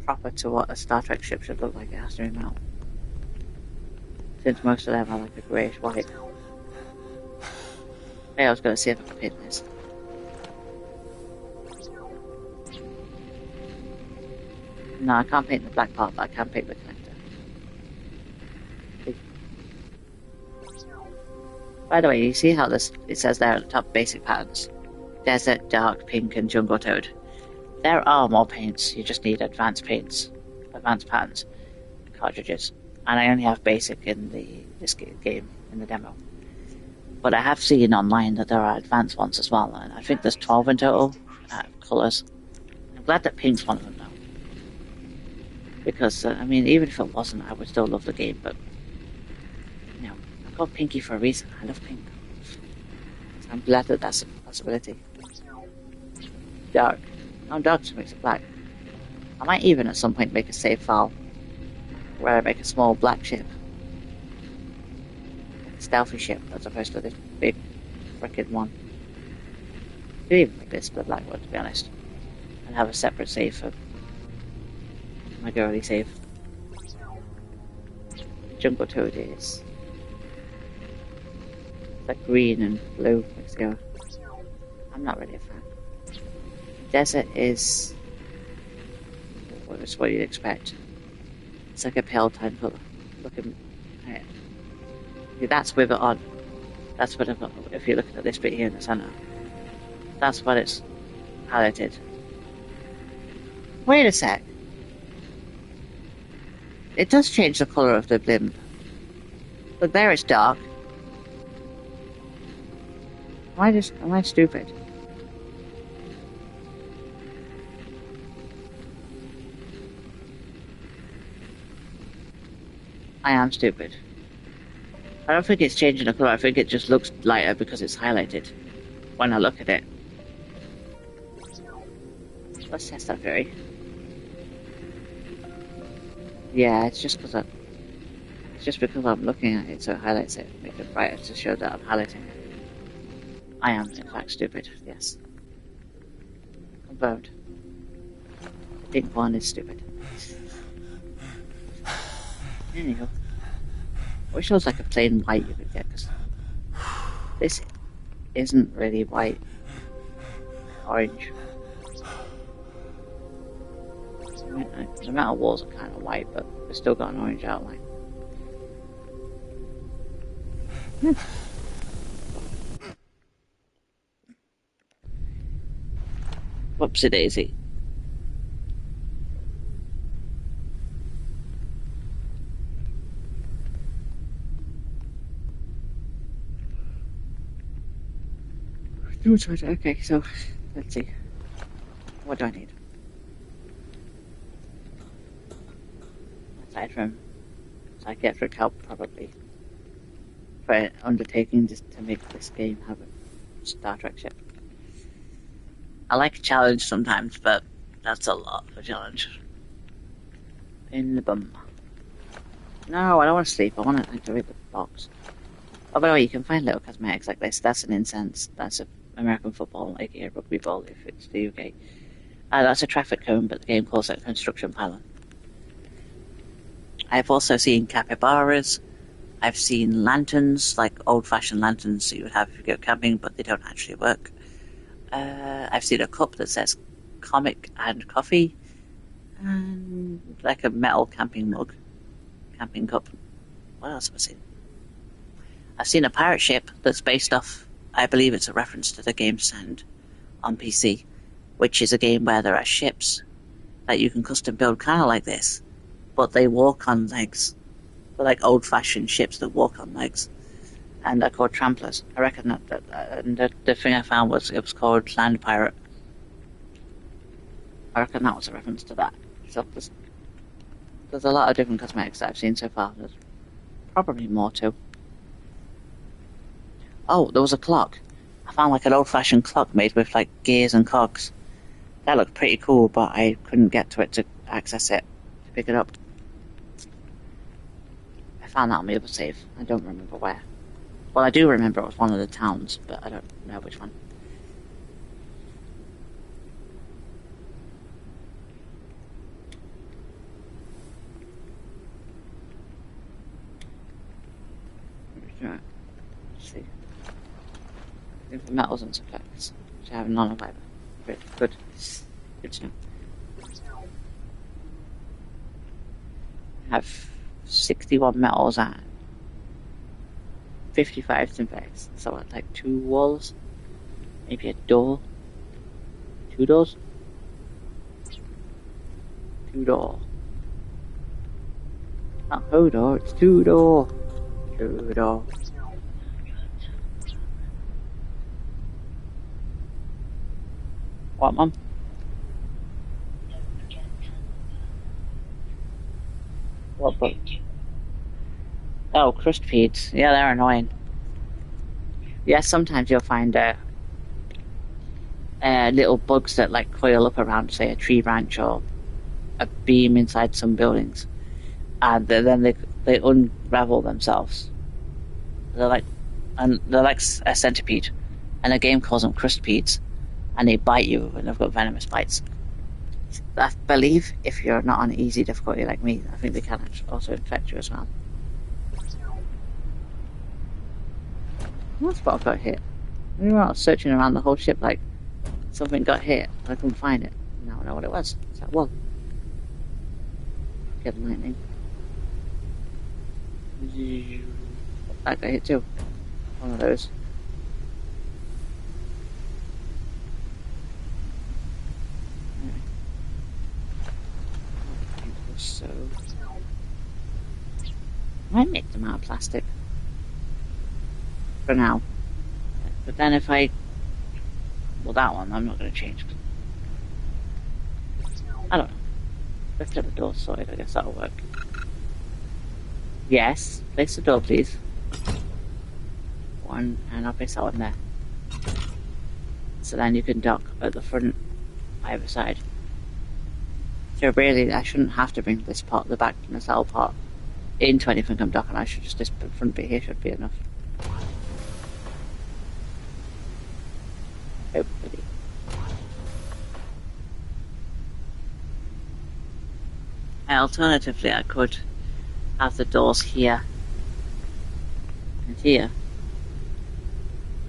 proper to what a Star Trek ship should look like, it has to be metal. Since most of them are like a greyish white. Hey, I was going to see if I could paint this. No, I can't paint the black part, but I can paint the connector. By the way, you see how it says there at the top, basic patterns. Desert, dark, pink, and jungle toad. There are more paints, you just need advanced paints, advanced patterns, cartridges. And I only have basic in this game, in the demo. But I have seen online that there are advanced ones as well, and I think there's 12 in total, colours. I'm glad that pink's one of them now. Because, I mean, even if it wasn't, I would still love the game, but, you know, I got Pinky for a reason. I love pink. So I'm glad that that's a possibility. Dark. No, dark just makes it black. I might even at some point make a save file where I make a small black ship. Like a stealthy ship, as opposed to this big frickin' one. I could even make this the black one, to be honest. And have a separate save for my girly save. Jungle Toad is like green and blue mixed together. I'm not really a fan. Desert is what you'd expect. It's like a pale tan colour. Looking at it. That's with it on. That's what I've got. If you're looking at this bit here in the centre, that's what it's highlighted. Wait a sec. It does change the colour of the blimp. Look, there it's dark. Am I stupid? I am stupid. I don't think it's changing the colour, I think it just looks lighter because it's highlighted when I look at it. Let's test that theory. Yeah, it's just because I'm looking at it, so it highlights it, makes it brighter to show that I'm highlighting it. I am, in fact, stupid, yes. Confirmed. The pink one is stupid. Anyhow. I wish it was like a plain white you could get, because this isn't really white. Orange. The metal walls are kind of white, but they've still got an orange outline. Whoopsie daisy. Okay, so let's see. What do I need? Aside from psychiatric help, probably, for undertaking just to make this game have a Star Trek ship. I like a challenge sometimes, but that's a lot of a challenge. In the bum. No, I don't want to sleep. I want to activate the box. Oh, by the way, you can find little cosmetics like this. That's an incense. That's an American football, aka rugby ball if it's the UK. That's a traffic cone, but the game calls it a construction pylon. I've also seen capybaras. I've seen lanterns, like old-fashioned lanterns that you would have if you go camping, but they don't actually work. I've seen a cup that says comic and coffee, and like a metal camping mug, camping cup. What else have I seen? I've seen a pirate ship that's based off, I believe it's a reference to the game Sand on PC, which is a game where there are ships that you can custom build kind of like this, but they walk on legs. They're like old-fashioned ships that walk on legs, and they're called tramplers. I reckon and the thing I found was it was called Land Pirate. I reckon that was a reference to that. So there's a lot of different cosmetics that I've seen so far. There's probably more too. Oh, there was a clock. I found like an old-fashioned clock made with like gears and cogs. That looked pretty cool, but I couldn't get to it to access it, to pick it up. I found that on my other save. I don't remember where. Well, I do remember it was one of the towns, but I don't know which one. Right. Let's see. Looking for metals and effects, which I have none of either. Good. Good to know. I have 61 metals and 55 synthetics. So I'd like 2 walls, maybe a door, 2 doors, 2 door. Not ho door, it's 2 door, 2 door. What, Mum? What book? Oh, crust feeds. Yeah, they're annoying. Yeah, sometimes you'll find little bugs that like coil up around, say, a tree branch or a beam inside some buildings, and then they unravel themselves. They're like a centipede, and the game calls them crustpedes, and they bite you, and they've got venomous bites. I believe if you're not on easy difficulty like me, I think they can also infect you as well. What spot got hit? We were out searching around the whole ship like something got hit, and I couldn't find it. Now I know what it was. It's that wall. Get lightning. That got hit too. One of those. So I might make them out of plastic for now, but then if that one I'm not going to change. I don't know. Let's get the door sorted. I guess that'll work. Yes, place the door, please. One, and I'll place that one there. So then you can dock at the front, either side. So really, I shouldn't have to bring this part, the back nacelle part, into anything I'm docking. I should just, this front bit here should be enough. Hopefully. Alternatively, I could have the doors here and here.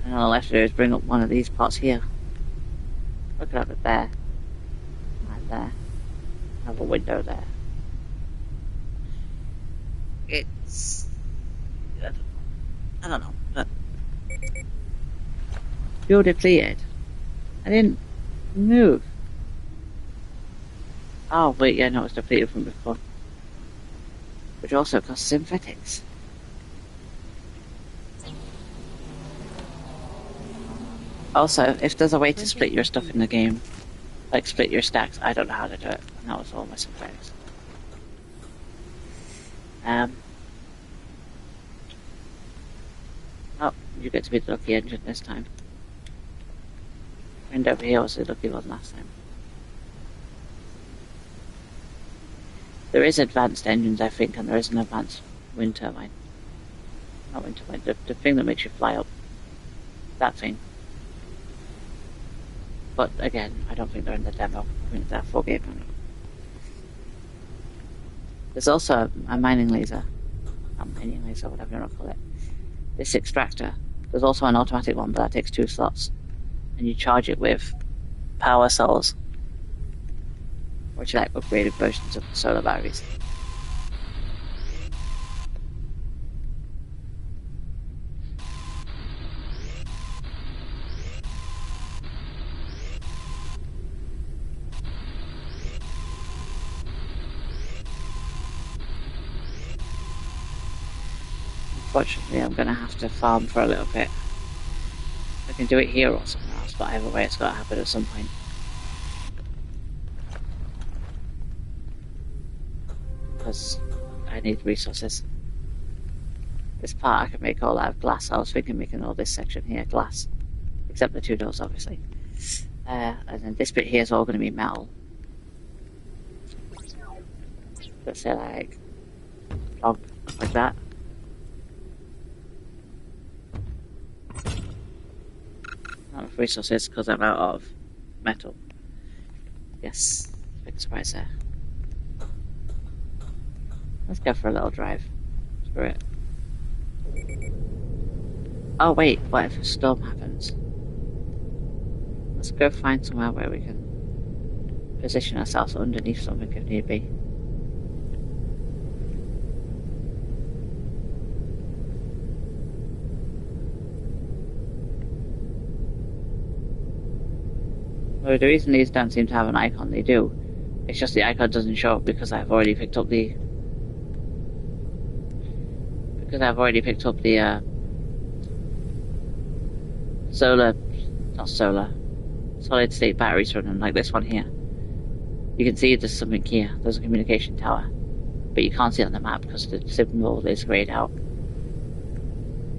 And all I have to do is bring up one of these parts here. I could have it there. And there. Have a window there. It's... I don't know, but... Fuel depleted. I didn't move. Oh, wait, yeah, no, it's depleted from before. Which also costs synthetics. Also, if there's a way to split your stuff in the game, like split your stacks, I don't know how to do it. And that was all my synthetics. Oh, you get to be the lucky engine this time. And over here was the lucky one last time. There is advanced engines, I think, and there is an advanced wind turbine. Not wind turbine, the thing that makes you fly up. That thing. But again, I don't think they're in the demo. I think they're full game. There's also a mining laser. Whatever you want to call it. This extractor. There's also an automatic one, but that takes 2 slots. And you charge it with power cells, which are like upgraded versions of the solar batteries. Unfortunately, I'm going to have to farm for a little bit. I can do it here or somewhere else, but either way, it's got to happen at some point. Because I need resources. This part I can make all out of glass. I was thinking making all this section here glass. Except the 2 doors, obviously. And then this bit here is all going to be metal. Let's say like that. Not enough resources because I'm out of metal. Yes, big surprise there. Let's go for a little drive. Screw it. Oh wait, what if a storm happens? Let's go find somewhere where we can position ourselves underneath something if need be. Well, the reason these don't seem to have an icon, they do. It's just the icon doesn't show up because I've already picked up the solid state batteries running like this one here. You can see there's something here. There's a communication tower, but you can't see it on the map because the symbol is grayed out.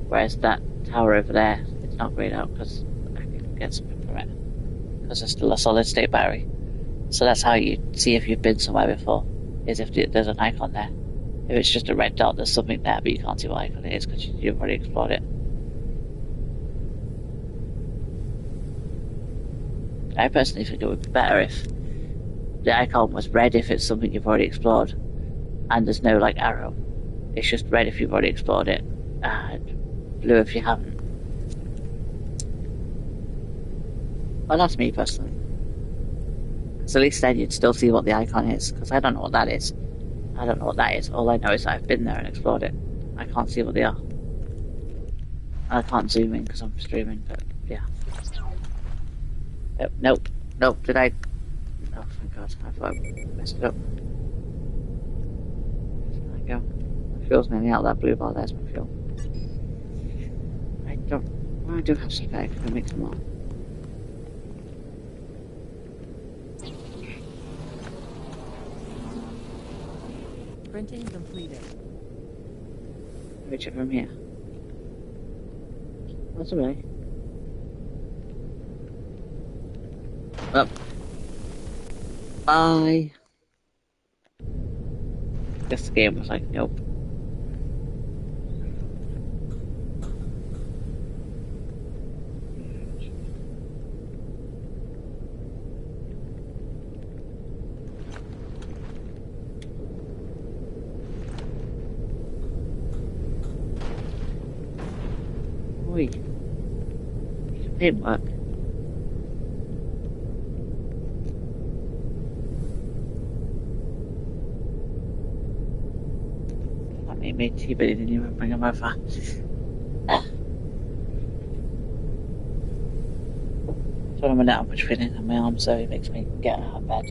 Whereas that tower over there, it's not grayed out because I can get something from it because it's still a solid state battery. So that's how you see if you've been somewhere before, is if there's an icon there. If it's just a red dot, there's something there, but you can't see what icon it is because you've already explored it. I personally think it would be better if the icon was red if it's something you've already explored, and there's no like arrow. It's just red if you've already explored it, and blue if you haven't. Well, that's me personally. Because at least then you'd still see what the icon is, because I don't know what that is. I don't know what that is. All I know is that I've been there and explored it. I can't see what they are. I can't zoom in because I'm streaming, but yeah. Nope. Did I? Oh, thank God. I thought I messed it up. There we go. My fuel's nearly out of that blue bar. There's my fuel. Well, I do have some back. I can make some more. Printing completed. Reach it from here. That's a way. Up. Bye. Guess the game was like, nope. Oi. Paintwork. That made me tea, but he didn't even bring him over. So I'm how much feeling in my arms, so it makes me get out of bed.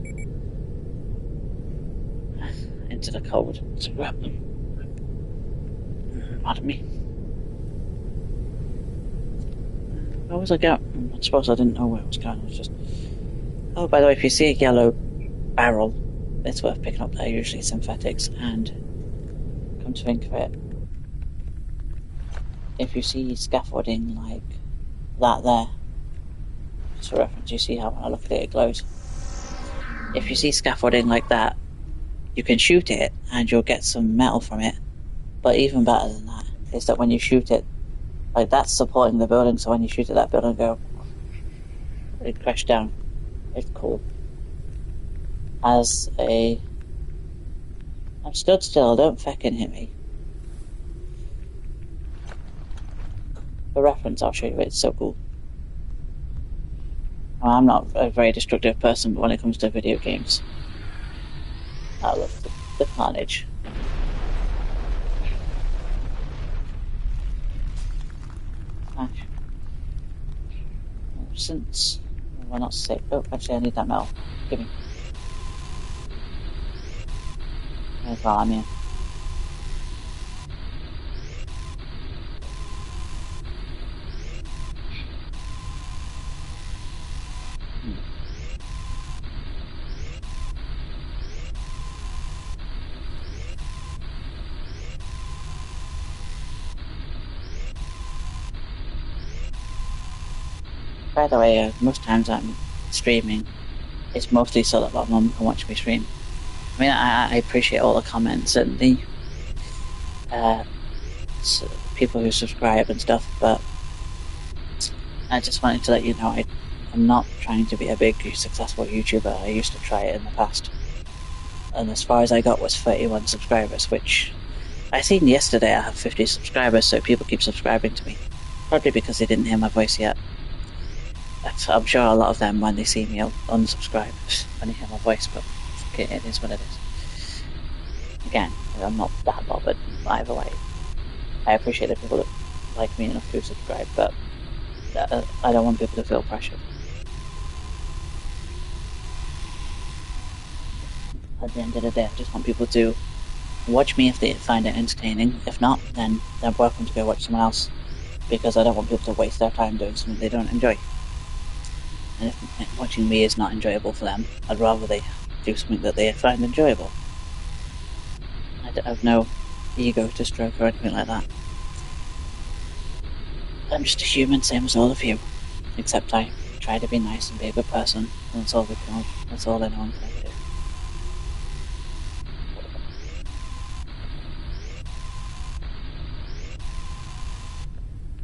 Into the cold. Pardon me. Where was I going? I suppose I didn't know where I was going. I was just... Oh, by the way, if you see a yellow barrel, it's worth picking up. They're usually synthetics, and come to think of it, if you see scaffolding like that there, just for reference, you see how when I look at it, it glows. If you see scaffolding like that, you can shoot it and you'll get some metal from it. But even better than that is that when you shoot it, like that's supporting the building, so when you shoot at that building, it crash down. It's cool. I'm stood still, don't feckin' hit me. For reference, I'll show you it, it's so cool. Well, I'm not a very destructive person, but when it comes to video games, I love the carnage. Since we're not safe. Oh, actually, I need that metal. Give me. As well, I'm here. By the way, most times I'm streaming, it's mostly so that my mum can watch me stream. I mean, I appreciate all the comments and the people who subscribe and stuff, but I just wanted to let you know I'm not trying to be a big, successful YouTuber. I used to try it in the past. And as far as I got was 31 subscribers, which I seen yesterday I have 50 subscribers, so people keep subscribing to me. Probably because they didn't hear my voice yet. I'm sure a lot of them, when they see me, will unsubscribe when they hear my voice, but okay, it is what it is. Again, I'm not that bothered either way. I appreciate the people that like me enough to subscribe, but I don't want people to feel pressured. At the end of the day, I just want people to watch me if they find it entertaining. If not, then they're welcome to go watch someone else, because I don't want people to waste their time doing something they don't enjoy. And if watching me is not enjoyable for them, I'd rather they do something that they find enjoyable. I have no ego to stroke or anything like that. I'm just a human, same as all of you. Except I try to be nice and be a good person, and that's all we can. That's all anyone can ever do.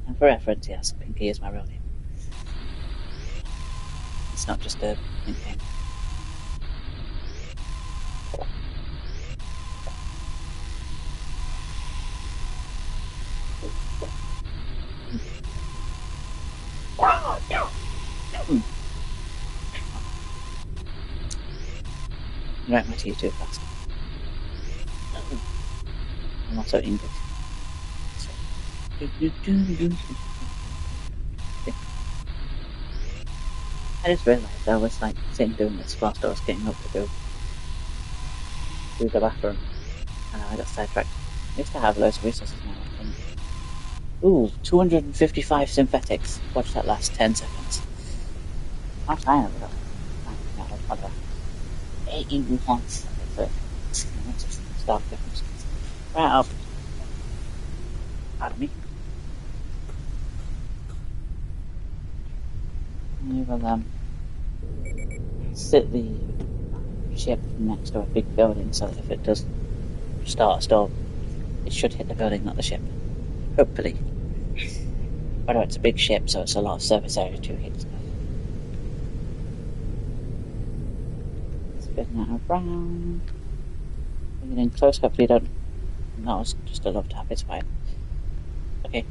And for reference, yes, Pinky is my real name. It's not just a nickname. Write my tea too fast. I'm also English. So. I just realised I was like sitting doing this whilst I was getting up to go to the bathroom, and I got sidetracked. I used to have loads of resources now, I think. Ooh, 255 synthetics. Watch that last 10 seconds. How time have we got? 81 once. That's a stark difference. Right up. Pardon me. We will sit the ship next to a big building so that if it does start a storm, it should hit the building, not the ship. Hopefully. Although it's a big ship, so it's a lot of surface area to hit. Spinning that around. Bring it in close, hopefully don't. No, it's just a love tap, it's fine. Okay.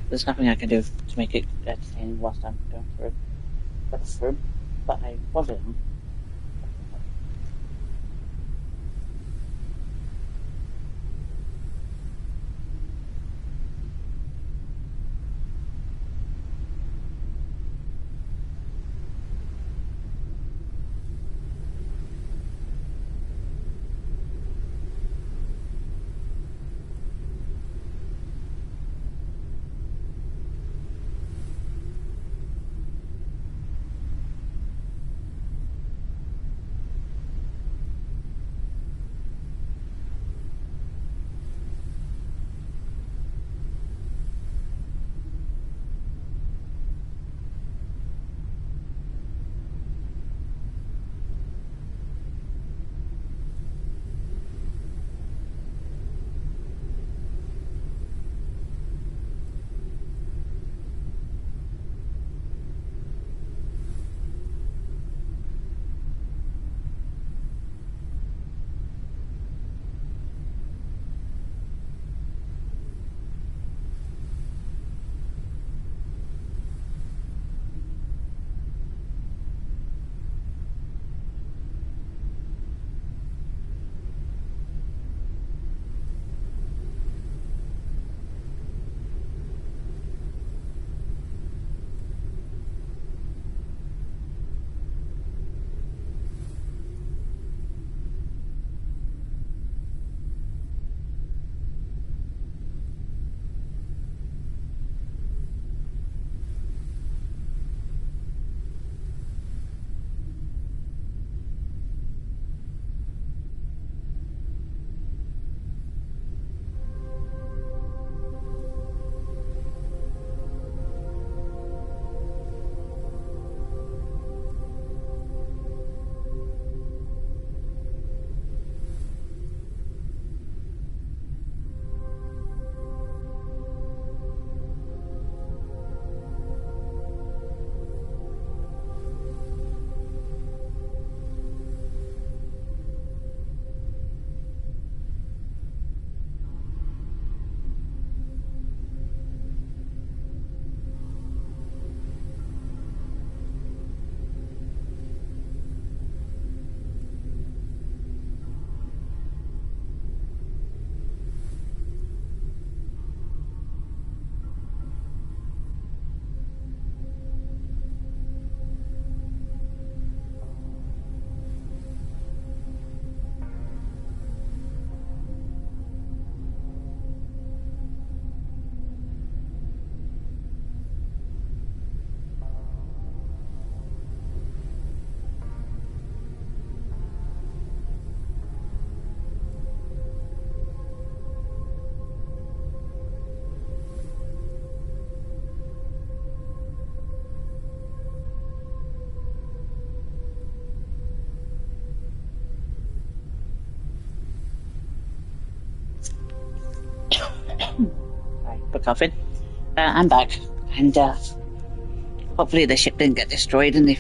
There's nothing I can do to make it entertaining whilst I'm going through the bathroom, but I was it on. Sorry for coughing. I'm back, and hopefully the ship didn't get destroyed in the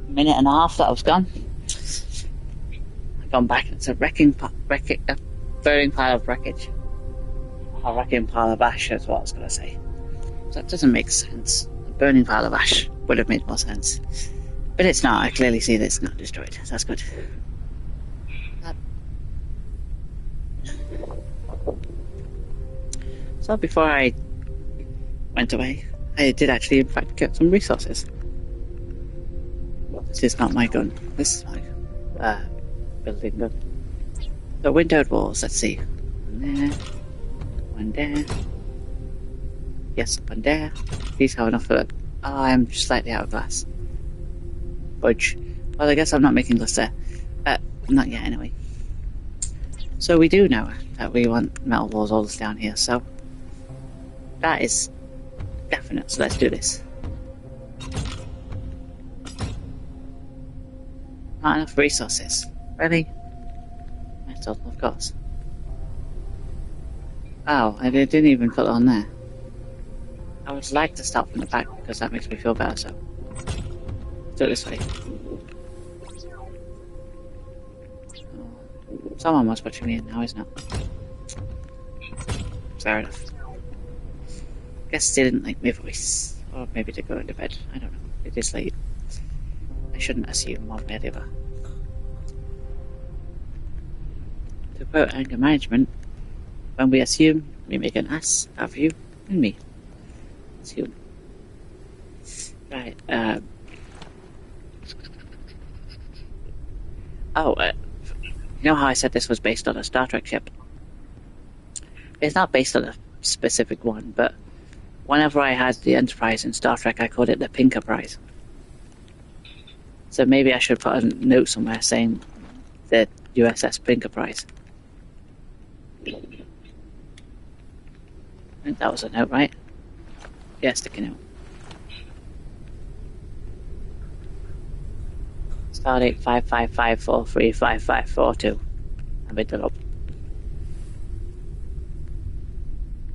minute and a half that I was gone. I've gone back and it's a burning pile of wreckage. A wrecking pile of ash is what I was going to say. So that doesn't make sense. A burning pile of ash would have made more sense. But it's not. I clearly see that it's not destroyed. So that's good. So before I went away, I did actually, in fact, get some resources. Well, this is not my gun. This is my building gun. The windowed walls, let's see. One there. One there. Yes, one there. These have enough of it. Oh, I'm slightly out of glass. Budge. Well, I guess I'm not making glass there. Not yet, anyway. So we do know that we want metal walls all down here, so that is definite. So let's do this. Not enough resources. Really? Metal, of course. Oh, I didn't even put it on there. I would like to start from the back because that makes me feel better, so let's do it this way. Someone was watching me in now, isn't it? Fair enough. Guess they didn't like my voice. Or maybe to go into bed. I don't know. It is late. I shouldn't assume one way or the other. To quote anger management, when we assume, we make an ass out of you and me. Assume. Right, you know how I said this was based on a Star Trek ship? It's not based on a specific one, but whenever I had the Enterprise in Star Trek, I called it the Pinkerprise. So maybe I should put a note somewhere saying the USS Pinkerprise. I think that was a note, right? Yeah, sticky note. Stardate 555435542. I made that up.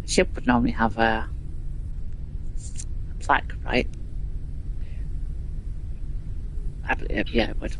The ship would normally have a plaque, right? I believe, yeah, it would.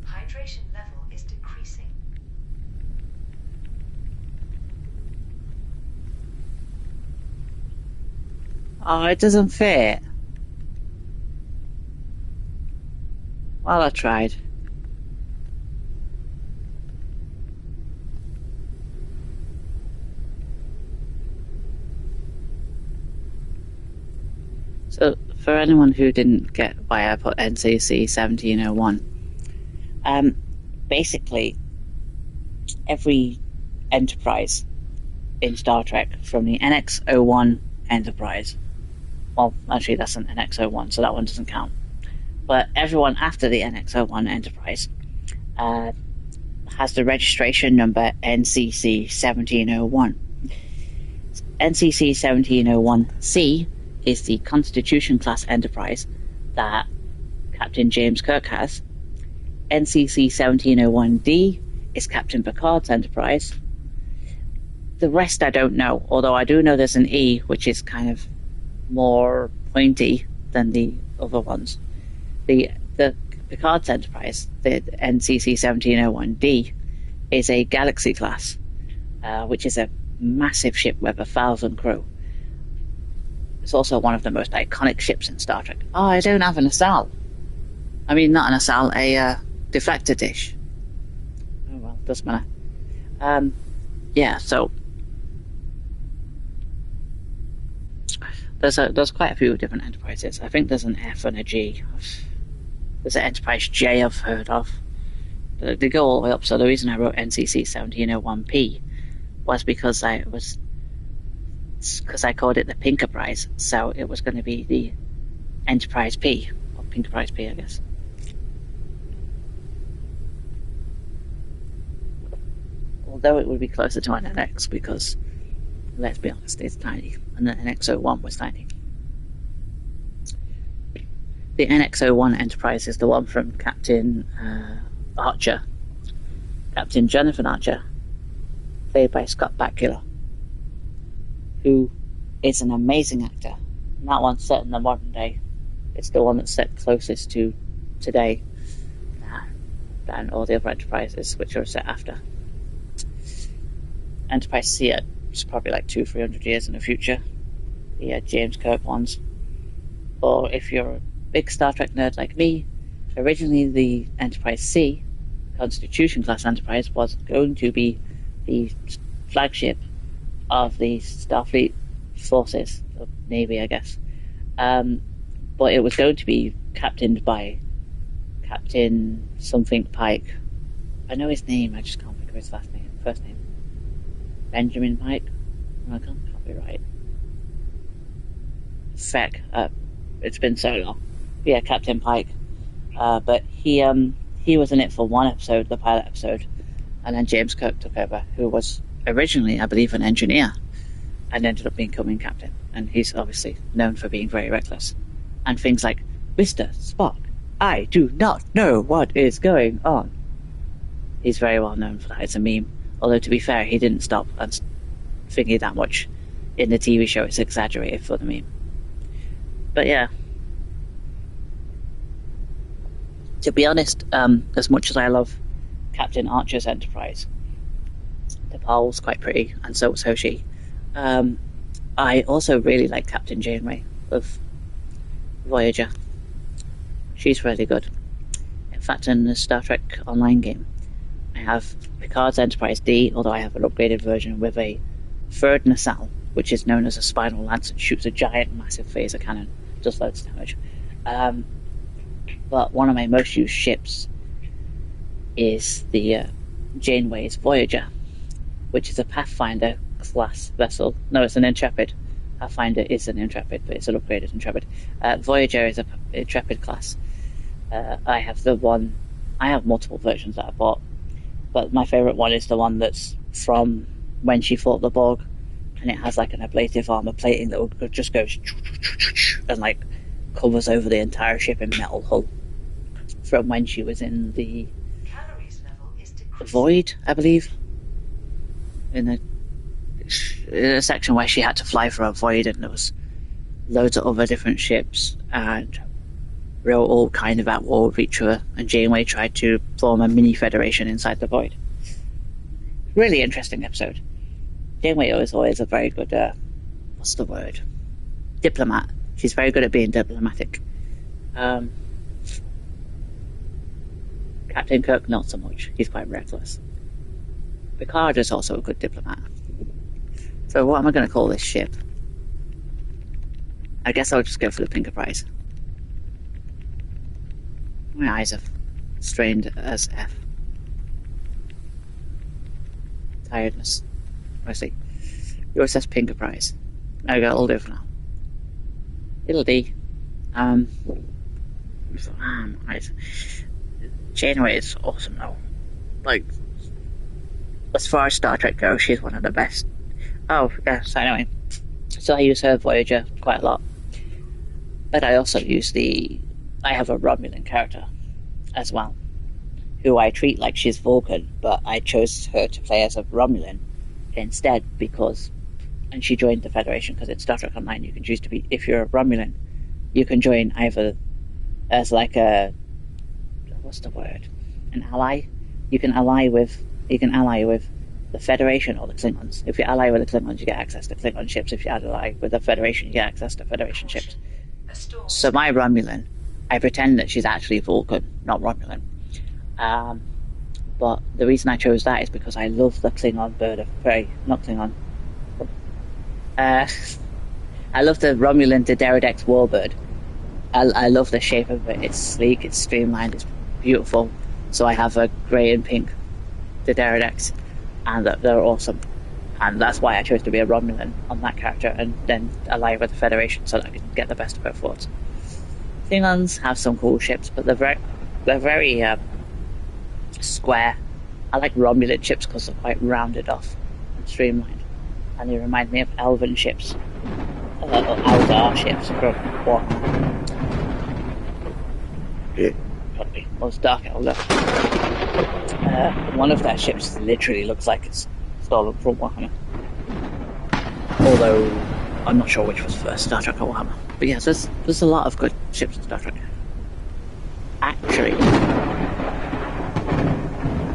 Hydration level is decreasing. Oh, it doesn't fit. Well, I tried. So, for anyone who didn't get why I put NCC 1701, basically, every Enterprise in Star Trek, from the NX-01 Enterprise, well, actually that's an NX-01, so that one doesn't count, but everyone after the NX-01 Enterprise has the registration number NCC 1701. NCC 1701C is the Constitution class Enterprise that Captain James Kirk has. NCC 1701D is Captain Picard's Enterprise. The rest I don't know, although I do know there's an E, which is kind of more pointy than the other ones. The Picard's Enterprise, the NCC 1701D, is a Galaxy class, which is a massive ship with 1,000 crew. It's also one of the most iconic ships in Star Trek. Oh, I don't have an Asal. I mean, not an Asal, a deflector dish. Oh well, doesn't matter. Yeah, so there's quite a few different Enterprises. I think there's an F and a G. There's an Enterprise J I've heard of. They go all the way up. So the reason I wrote NCC 1701P was because I was it's because I called it the Pinkerprize, so it was going to be the Enterprise P, or Pinkerprize P, I guess. Although it would be closer to an NX because, let's be honest, it's tiny, and the NX-01 was tiny. The NX-01 Enterprise is the one from Captain Archer, Captain Jonathan Archer, played by Scott Bakula, who is an amazing actor. And that one's set in the modern day. It's the one that's set closest to today than all the other Enterprises, which are set after. Enterprise C is probably like 200-300 years in the future. The James Kirk ones. Or if you're a big Star Trek nerd like me, originally the Enterprise C, Constitution class Enterprise, was going to be the flagship of the Starfleet forces, or Navy, I guess. But it was going to be captained by Captain something Pike. I know his name, I just can't think of his first name. Benjamin Pike? I can't be right. Feck. It's been so long. Yeah, Captain Pike. But he was in it for one episode, the pilot episode, and then James Kirk took over, who was originally, I believe, an engineer, and ended up becoming captain. And he's obviously known for being very reckless. And things like, Mr. Spock, I do not know what is going on. He's very well known for that. It's a meme. Although, to be fair, he didn't stop and thingy that much in the TV show. It's exaggerated for the meme. But yeah. To be honest, as much as I love Captain Archer's Enterprise, T'Pol was quite pretty, and so was Hoshi. I also really like Captain Janeway of Voyager. She's really good. In fact, in the Star Trek Online game, I have Picard's Enterprise D, although I have an upgraded version with a third nacelle, which is known as a spinal lance, and shoots a giant, massive phaser cannon. Does loads of damage. But one of my most used ships is the Janeway's Voyager, which is a Pathfinder class vessel. No, it's an Intrepid. Pathfinder is an Intrepid, but it's an upgraded Intrepid. Voyager is an Intrepid class. I have multiple versions that I bought, but my favourite one is the one that's from when she fought the Borg, and it has like an ablative armour plating that just goes and like covers over the entire ship in metal hull from when she was in the Calories level is decreasing. Void, I believe, in a section where she had to fly for a Void, and there was loads of other different ships, and we were all kind of at war with each other, and Janeway tried to form a mini federation inside the Void. Really interesting episode. Janeway is always a very good what's the word? Diplomat. She's very good at being diplomatic. Captain Kirk, not so much. He's quite reckless. Picard is also a good diplomat. So what am I going to call this ship? I guess I'll just go for the Pinkerprize. My eyes are strained as F. Tiredness. Mostly. Yours says Pinkerprize. There we go, I'll do it for now. It'll be. Right. Janeway is awesome though. Like, as far as Star Trek goes, she's one of the best. Oh, yes, anyway. So I use her Voyager quite a lot. But I also use I have a Romulan character as well, who I treat like she's Vulcan, but I chose her to play as a Romulan instead because, and she joined the Federation because in Star Trek Online you can choose to be, if you're a Romulan, you can join either as like a, what's the word, an ally. You can ally with the Federation or the Klingons. If you ally with the Klingons, you get access to Klingon ships. If you ally with the Federation, you get access to Federation ships. So my Romulan, I pretend that she's actually Vulcan, not Romulan. But the reason I chose that is because I love the Klingon bird of prey. Not Klingon. I love the Romulan D'Deridex warbird. I love the shape of it. It's sleek, it's streamlined, it's beautiful. So I have a grey and pink D'Deridex, and they're awesome. And that's why I chose to be a Romulan on that character and then ally with the Federation so that I could get the best of both worlds. Klingons have some cool ships, but they're very square. I like Romulan ships because they're quite rounded off and streamlined, and they remind me of Elven ships, or Eldar ships from Warhammer. Probably most Dark Eldar. One of their ships literally looks like it's stolen from Warhammer. Although I'm not sure which was first, Star Trek or Warhammer. But yeah, there's a lot of good ships in Star Trek. Actually,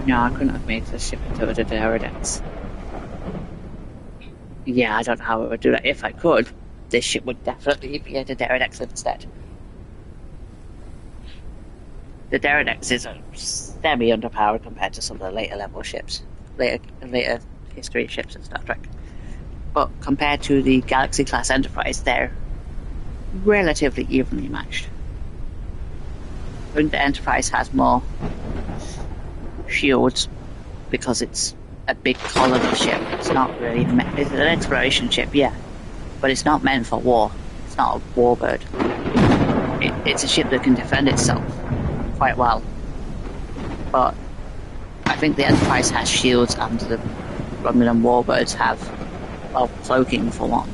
no, I couldn't have made this ship into a Deredex. Yeah, I don't know how I would do that. If I could, this ship would definitely be a Deredex instead. The Deredex are semi-underpowered compared to some of the later level ships, later history ships in Star Trek. But compared to the Galaxy class Enterprise, they're relatively evenly matched. I think the Enterprise has more shields because it's a big colony ship. It's not really it's an exploration ship, yeah, but it's not meant for war. It's not a warbird. It's a ship that can defend itself quite well. But I think the Enterprise has shields and the Romulan warbirds have, well, cloaking for one.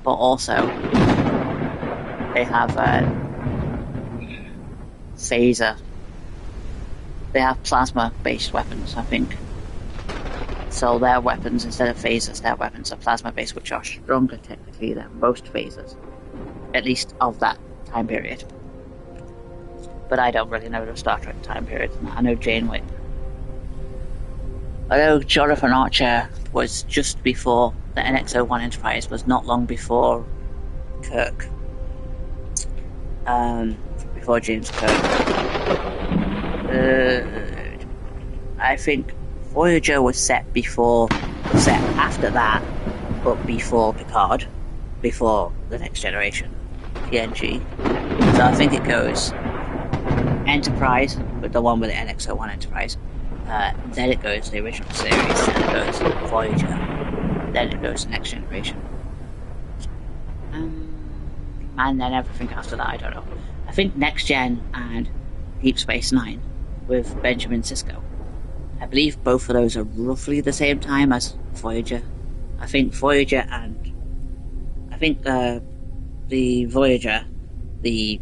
But also they have phaser. They have plasma-based weapons, I think. So their weapons, instead of phasers, their weapons are plasma-based, which are stronger technically than most phasers. At least of that time period. But I don't really know the Star Trek time period. I know Janeway. Although Jonathan Archer was just before the NX-01 Enterprise, was not long before Kirk. Before James Kirk. I think Voyager was set after that, but before Picard, before the Next Generation, TNG. So I think it goes Enterprise, with the one with the NX-01 Enterprise. Then it goes the original series, then it goes Voyager, then it goes Next Generation. And then everything after that, I don't know. I think Next Gen and Deep Space Nine with Benjamin Sisko. I believe both of those are roughly the same time as Voyager. I think Voyager and... I think the Voyager, the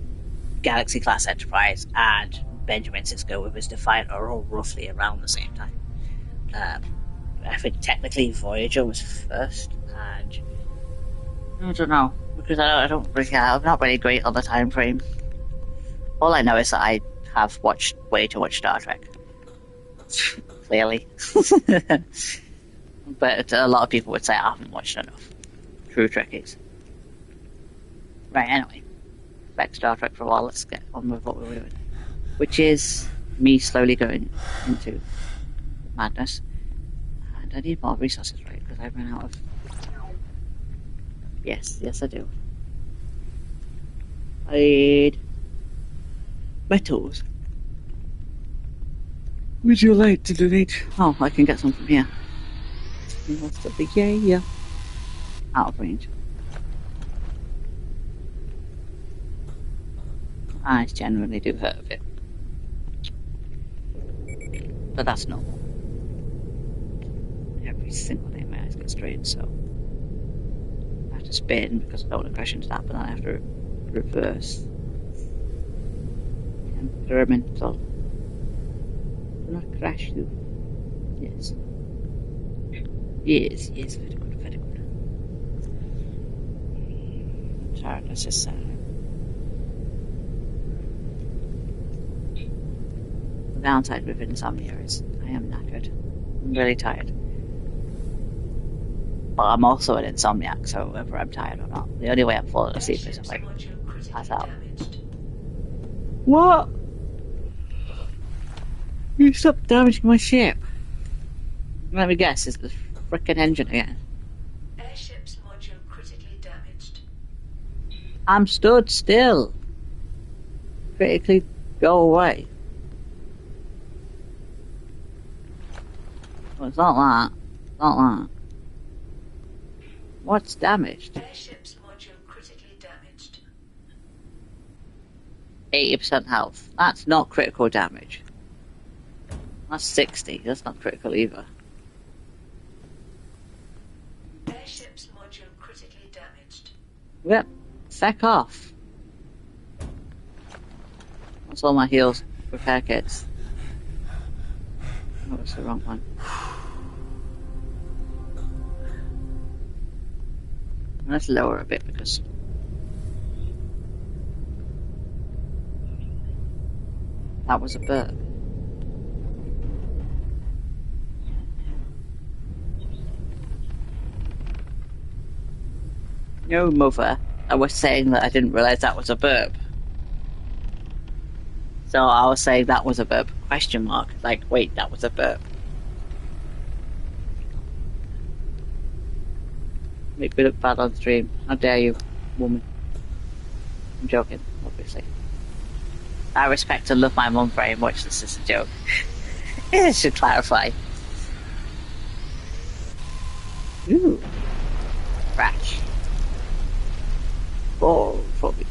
Galaxy class Enterprise, and Benjamin Sisko with his Defiant are all roughly around the same time. I think technically Voyager was first, and I don't know, because I'm not really great on the time frame. All I know is that I have watched way too much Star Trek. Clearly. But a lot of people would say I haven't watched enough. True Trekkies. Right, anyway. Back to Star Trek for a while, let's get on with what we're doing. Which is me slowly going into madness. And I need more resources, right? Because I've run out of... Yes I do. I need metals. Would you like to donate? Oh, I can get some from here. Yeah. Out of range. Eyes generally do hurt a bit. But that's normal. Every single day my eyes get strained, so I have to spin because I don't want to crash into that, but then I have to reverse. Temperamental. Do not crash you. Yes. Yes, very good. Tiredness is sad. The downside with insomnia is I am knackered. I'm really tired. But I'm also an insomniac, so whether I'm tired or not, the only way I'm falling asleep is if I pass out. What? You stopped damaging my ship. Let me guess, it's the frickin' engine again. Airship's module critically damaged. I'm stood still. Critically go away. Well, it's not that. It's not that. What's damaged? Airship's module critically damaged. 80% health. That's not critical damage. That's 60. That's not critical either. Airship's module critically damaged. Yep. Feck off. That's all my heals repair kits. Oh, that's the wrong one. Let's lower a bit because that was a burp. No, mother. I was saying that I didn't realise that was a burp. So I was saying that was a burp. Question mark. Like, wait, that was a burp. Make me look bad on stream. How dare you, woman. I'm joking, obviously. I respect and love my mum very much. This is a joke. I should clarify. Ooh. Crash. Oh, probably.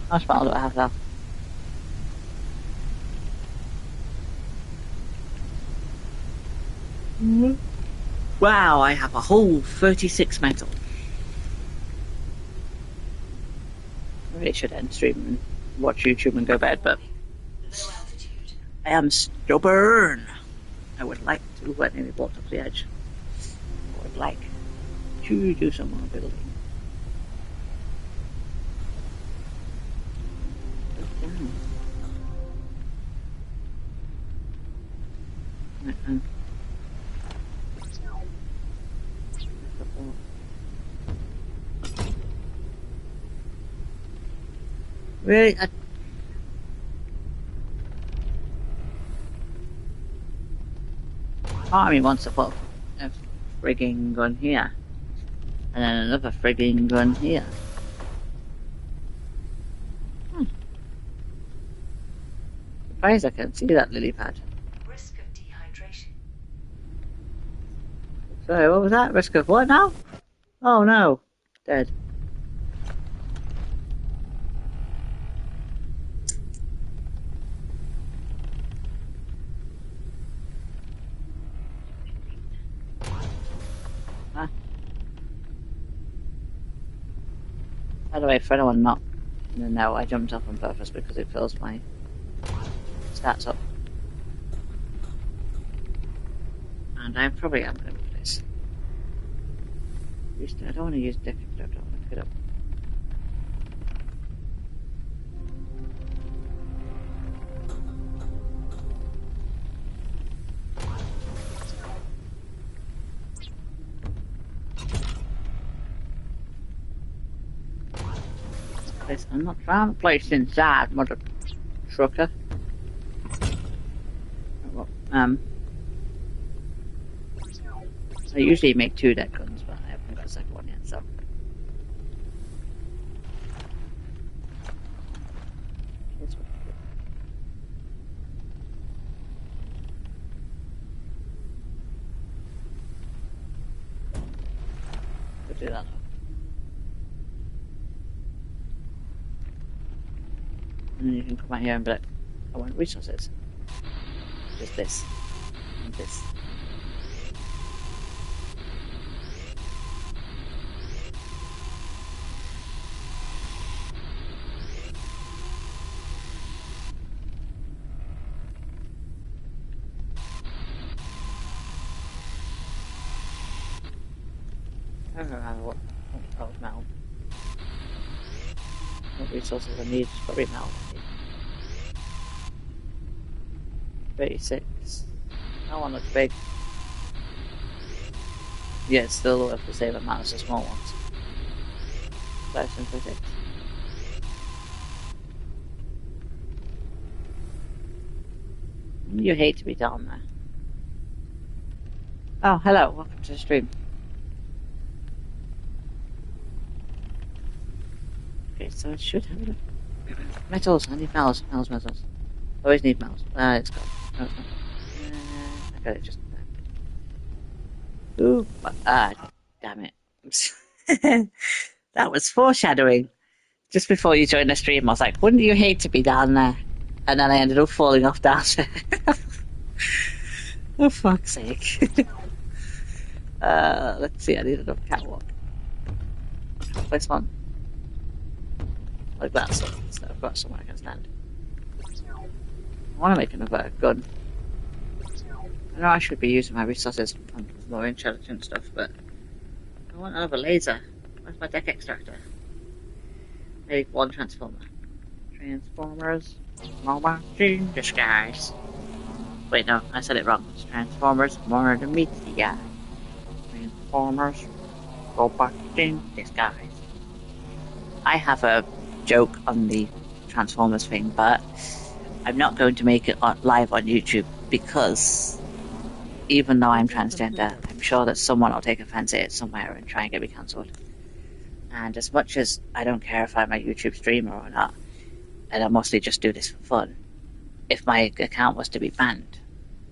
How much battle do I have left? Wow, I have a whole 36 metal. I really should end stream and watch YouTube and go to bed, but Low altitude. I am stubborn. I would like to let me walk up the edge. I would like to do some more building. Really? Part of me wants to put a frigging gun here. And then another frigging gun here. Surprised I can see that lily pad. Risk of dehydration. Sorry, what was that? Risk of what now? Oh no. Dead. By the way, for anyone not in the know, I jumped up on purpose because it fills my stats up. And I probably am going to do this. I don't want to use difficult, I don't want to pick it up. I'm not trying to place inside, mother trucker. Well, I usually make 2 deck guns, but I haven't got a second one yet, so. Could do that. And then you can come out here and be like, I want resources. Just this. And this. I don't know what metal. What resources I need? Probably metal. 36. That one looks big. Yeah, it's still worth the same amount as the small ones. 36. You hate to be down there. Oh, hello. Welcome to the stream. Okay, so it should have metals. I need metals. Metals. Always need metals. It's gone. No, it's not. I got it just Ooh, damn it. That was foreshadowing. Just before you joined the stream, I was like, wouldn't you hate to be down there? And then I ended up falling off down there. Oh, fuck's sake. Let's see, I need another catwalk. This one. Like that, so I've got somewhere I can stand. I want to make another gun. I know I should be using my resources on more intelligent stuff, but I want another laser. Where's my deck extractor? Maybe one transformer. Transformers, Mobile in disguise. Wait, no, I said it wrong. It's Transformers, more to meet the eye. Transformers, robot in disguise. I have a joke on the Transformers thing, but I'm not going to make it live on YouTube because even though I'm transgender, I'm sure that someone will take offense at it somewhere and try and get me cancelled. And as much as I don't care if I'm a YouTube streamer or not, and I mostly just do this for fun, if my account was to be banned,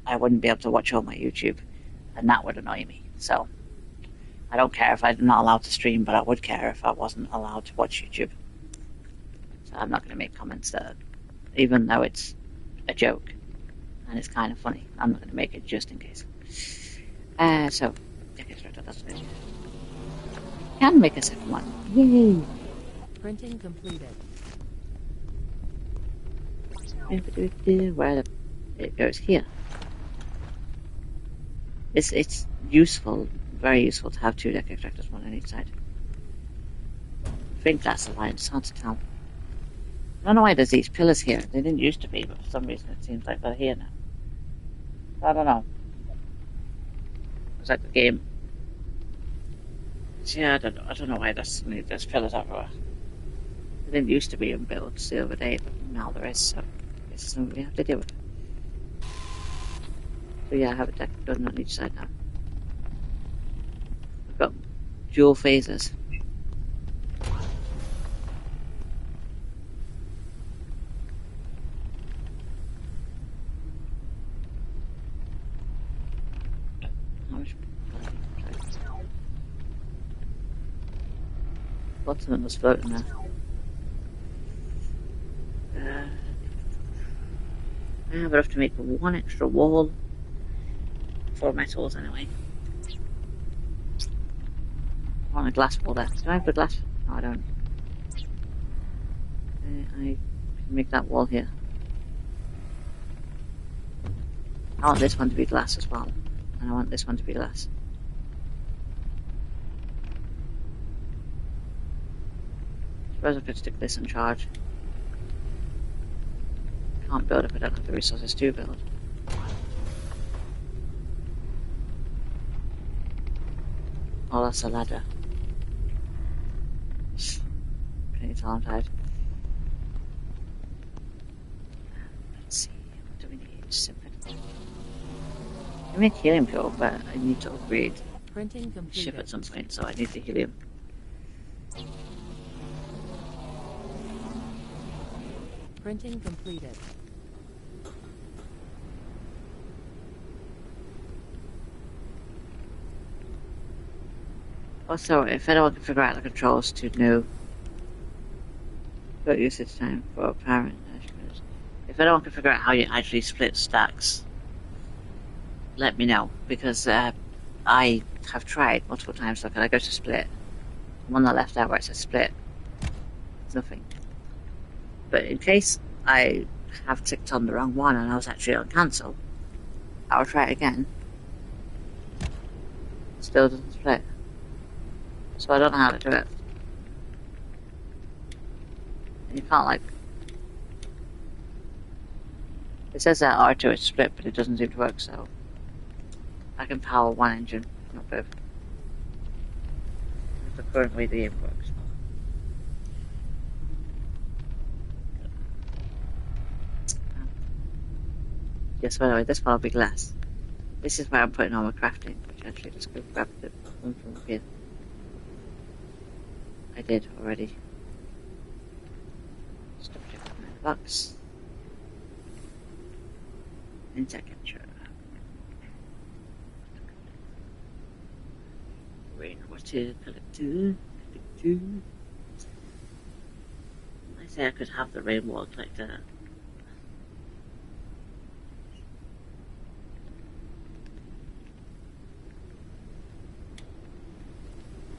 I wouldn't be able to watch all my YouTube, and that would annoy me. So I don't care if I'm not allowed to stream, but I would care if I wasn't allowed to watch YouTube. So I'm not going to make comments that, even though it's a joke and it's kind of funny, I'm not going to make it just in case. So, that's it. Can make a second one. Yay! Printing completed. Where it goes here. It's useful, very useful to have two deck extractors, one on each side. I think that's the line, it's hard to tell. I don't know why there's these pillars here. They didn't used to be, but for some reason it seems like they're here now. I don't know. It's like the game. Yeah, I don't know why there's pillars everywhere. They didn't used to be in builds the other day, but now there is, so this is something we have to deal with. So yeah, I have a deck gun on each side now. I've got dual phasers. Lots of them was floating there. I have enough to make one extra wall. 4 metals anyway. I want a glass wall there. Do I have the glass? No, I don't. I can make that wall here. I want this one to be glass as well. And I want this one to be glass. I suppose I could stick this in charge. Can't build if I don't have the resources to build. Oh, that's a ladder. Pretty talented. Let's see, what do we need? I make helium fuel, but I need to upgrade Printing the completed. ship at some point, so I need the helium. Printing completed. Also, if anyone can figure out the controls to new got usage time for apparent measurements. If anyone can figure out how you actually split stacks, let me know, because I have tried multiple times. Look, I go to split. I'm on the left there where it says split. There's nothing. But in case I have ticked on the wrong one and I was actually on cancel, I'll try it again. Still doesn't split. So I don't know how to do it. You can't, like... It says that R2 is split, but it doesn't seem to work, so... I can power one engine, not both. That's the current way the game works. Yes, by the way, this one will be glass. This is where I'm putting all my crafting, which actually just go grab the one from up here. I did already. Stop checking my box. Insect capture. rainwater collector. I say I could have the rainwater collector.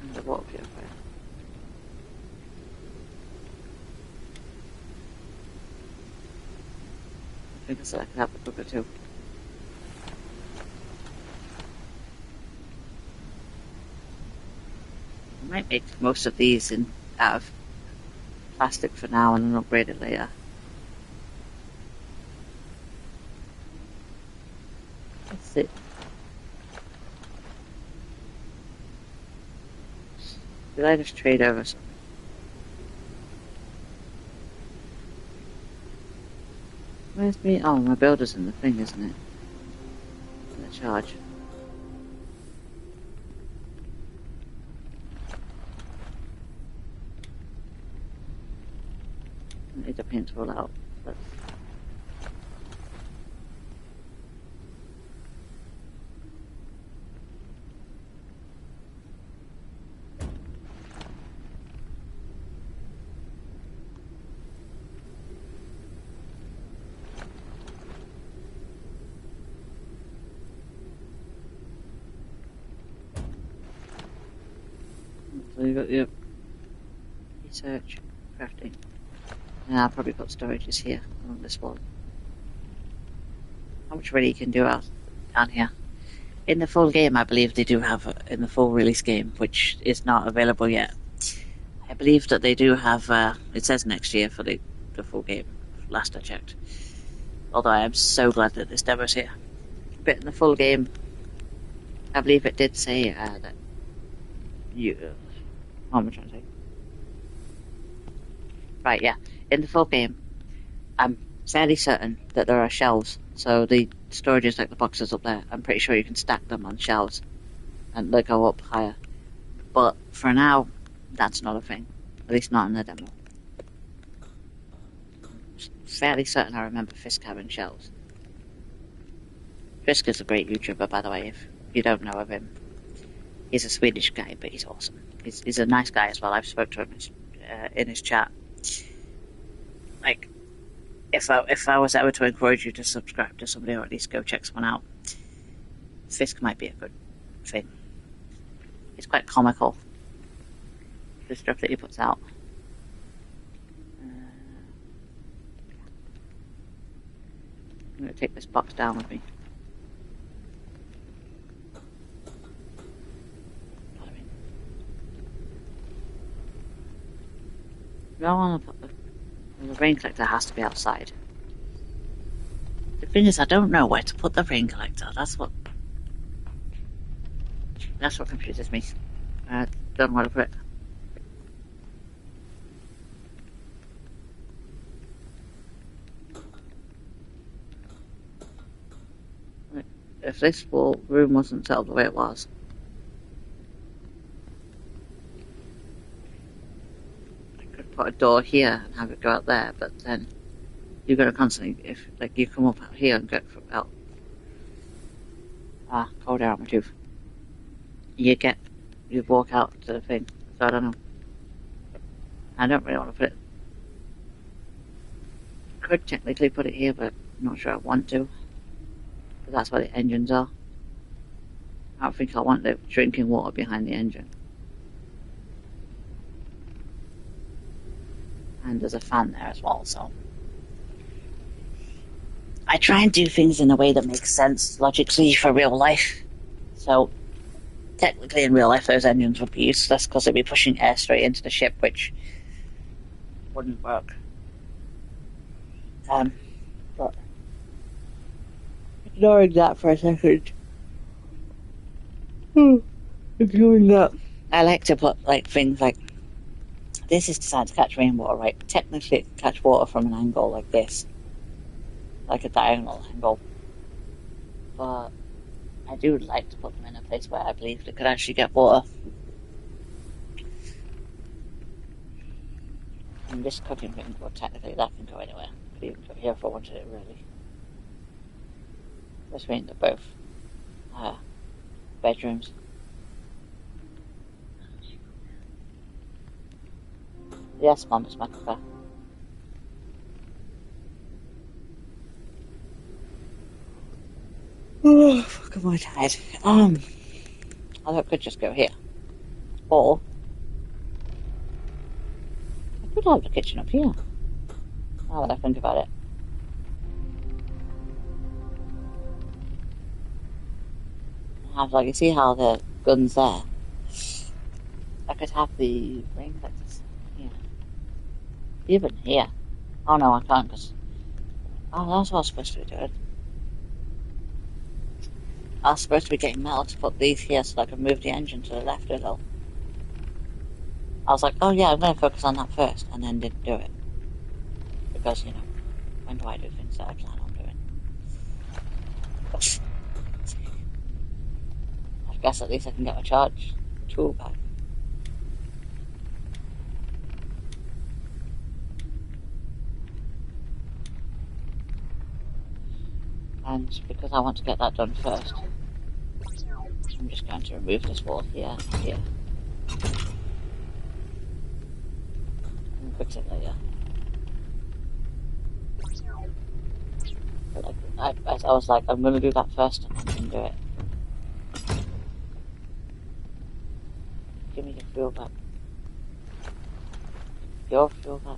And the water purifier. I think I said I could have the cooker too. I might make most of these out of plastic for now and then upgrade it later. That's it. Did I just trade over something? Where's me? Oh, my builder's in the thing, isn't it? In the charge. I need to paint all out. But so you got your research, crafting. And I'll probably put storages here on this wall. How much really you can do out down here? In the full game, I believe they do have in the full release game, which is not available yet. I believe that they do have. It says next year for the full game. Last I checked. Although I am so glad that this demo's here. But in the full game, I believe it did say that you. What am I trying to say? Right, yeah. In the full game, I'm fairly certain that there are shelves. So the storages, like the boxes up there, I'm pretty sure you can stack them on shelves and they go up higher. But for now, that's not a thing. At least not in the demo. Fairly certain I remember Fisk having shelves. Fisk is a great YouTuber, by the way, if you don't know of him. He's a Swedish guy, but he's awesome. He's a nice guy as well. I've spoken to him in his chat. Like, if I was ever to encourage you to subscribe to somebody or at least go check someone out, Fisk might be a good thing. It's quite comical, the stuff that he puts out. I'm going to take this box down with me. I want to put the rain collector has to be outside. The thing is, I don't know where to put the rain collector. That's what confuses me. I don't know where to put it. If this room wasn't set up the way it was, put a door here and have it go out there, but then you're going to constantly, if like you come up out here and get out, cold air out my tooth, you walk out to the thing. So I don't know. I don't really want to put it. Could technically put it here, but I'm not sure I want to, because that's where the engines are. I don't think I want the drinking water behind the engine. And there's a fan there as well, so I try and do things in a way that makes sense logically for real life. So technically in real life those engines would be useless because they'd be pushing air straight into the ship, which wouldn't work. But ignoring that for a second. Ignoring that. I like to put like things like this is designed to catch rainwater, right? Technically it can catch water from an angle like this. Like a diagonal angle. But I do like to put them in a place where I believe they could actually get water. And this cooking thing, well technically that can go anywhere. Could even go here if I wanted it really. This means they're both bedrooms. Yes, Mum, it's my cooker. Oh, fuck, am I tired? I could just go here. Or I could have the kitchen up here. Now that I think about it. I have, like, you see how the gun's there? I could have the ring like this here. Even here. Oh no, I can't because... Oh, that's what I was supposed to be doing. I was supposed to be getting metal to put these here so I could move the engine to the left a little. I was like, oh yeah, I'm going to focus on that first, and then didn't do it. Because, you know, when do I do things that I plan on doing? I guess at least I can get my charge tool back. And because I want to get that done first, I'm just going to remove this wall here and here. And fix it later. But like, I was like, I'm going to do that first and then do it. Give me your fuel back. Your fuel back.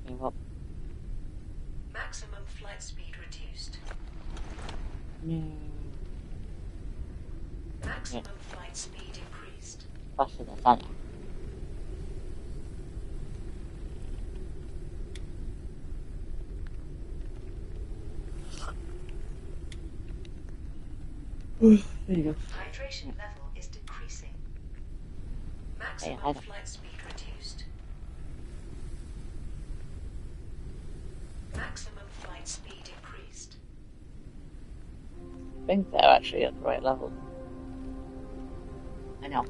Okay, what? Maximum flight speed reduced. No. Maximum flight speed increased. Faster than that. There you go. Hydration level is decreasing. Hey, Maximum flight speed reduced. Maximum flight speed increased. I think they're actually at the right level. I know.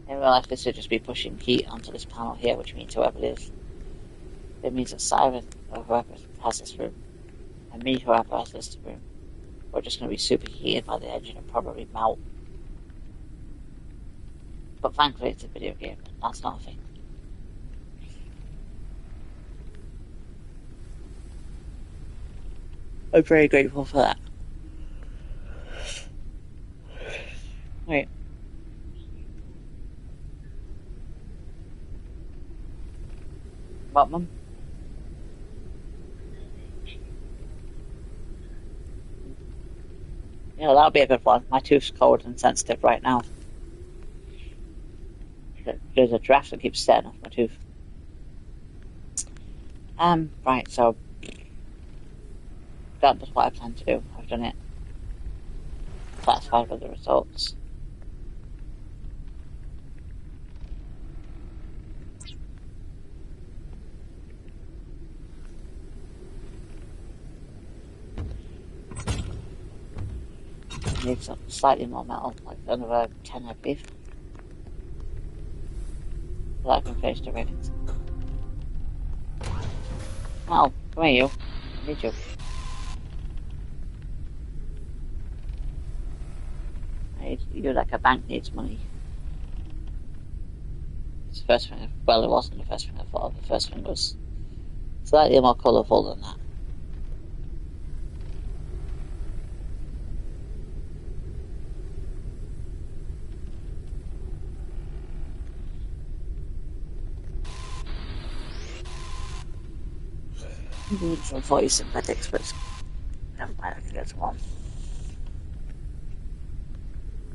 In real life, this would just be pushing heat onto this panel here, which means whoever it is, it means that Siren, or whoever has this room, and me, whoever has this room, we're just going to be superheated by the engine and probably melt. But thankfully, it's a video game, and that's not a thing. I'm very grateful for that. Wait. What, Mum? Yeah, that'll be a good one. My tooth's cold and sensitive right now. There's a draft that keeps setting off my tooth. Right, so that was what I planned to do. I've done it. Satisfied with the results. Need some slightly more metal, like another 10 I believe. So that I can finish the railings. Metal, come here you. I need you. You like a bank needs money. It's the first thing, well, it wasn't the first thing I thought of. The first thing was slightly more colourful than that. Need some voice synthetics, but never mind, I can get some on.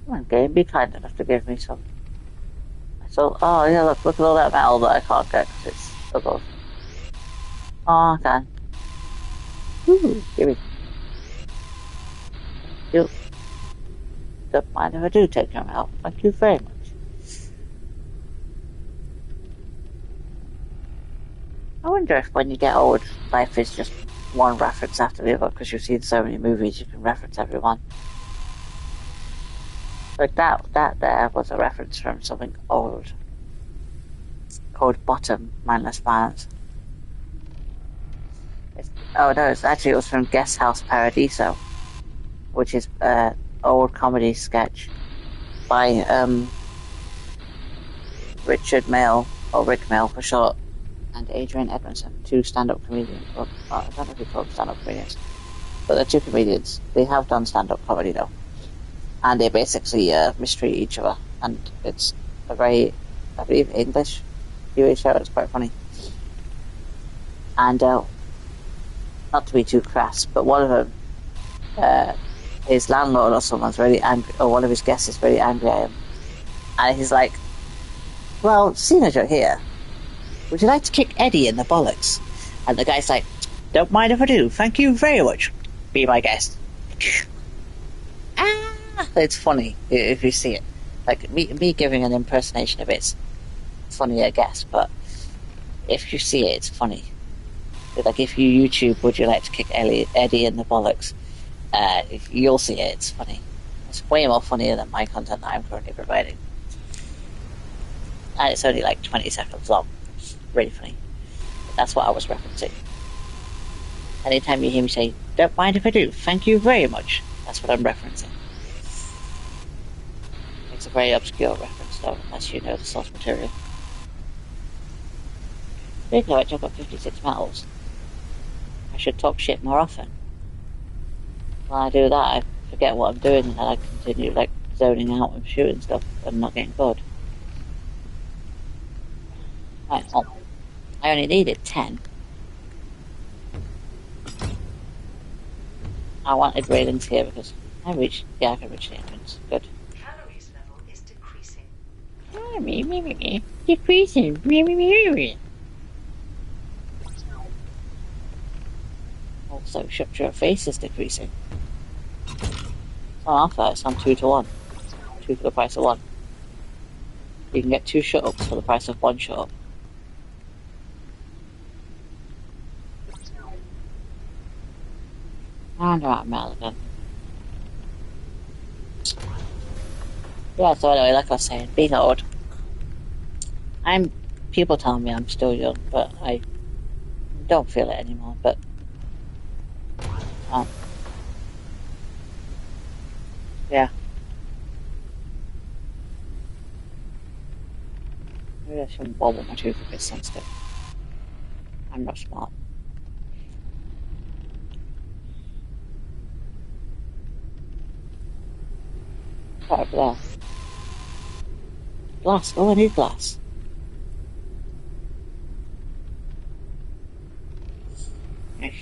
Come on, game, be kind enough to give me some. So, oh yeah, look at all that metal that I can't get because it's above. Oh, I can. Ooh, give me. You don't mind if I do take them out. Thank you very much. I wonder if when you get old, life is just one reference after the other because you've seen so many movies, you can reference everyone. Like that there was a reference from something old called Bottom, Mindless Violence. It was from Guest House Paradiso, which is an old comedy sketch by Richard Mail, or Rick Mail for short, and Adrian Edmondson, two stand-up comedians. Well, I don't know if you call them stand-up comedians, but they're two comedians. They have done stand-up comedy though, and they basically mistreat each other, and it's a very, I believe, English TV show. It's quite funny, and not to be too crass, but one of them, his landlord or someone's really angry, or one of his guests is very angry at him, and he's like, "Well, seeing as you're here, would you like to kick Eddie in the bollocks?" And the guy's like, "Don't mind if I do. Thank you very much. Be my guest." It's funny if you see it. Like me giving an impersonation of it's funny, I guess, but if you see it, it's funny. Like if you YouTube, would you like to kick Eddie in the bollocks? If you'll see it, it's funny. It's way more funnier than my content that I'm currently providing. And it's only like 20 seconds long. It's really funny. But that's what I was referencing. Anytime you hear me say, "Don't mind if I do, thank you very much," that's what I'm referencing. It's a very obscure reference though, unless you know the source material. Speaking of which, I've got 56 medals. I should talk shit more often. When I do that, I forget what I'm doing and then I continue like zoning out and shooting stuff and not getting bored. Right, well, I only needed 10. I wanted railings here because I can reach the entrance. Good. Calories level is decreasing. Decreasing. Also, shut your face is decreasing. It's on offer, it's on 2 to 1. 2 for the price of 1. You can get 2 shut-ups for the price of 1 shut-up. And I'm out of mail again. Yeah, so anyway, like I was saying, being old. People tell me I'm still young, but I don't feel it anymore, but yeah. Maybe I shouldn't wobble my tooth a bit sensitive. I'm not smart. Right over there. Glass. Oh, I need glass. Yes.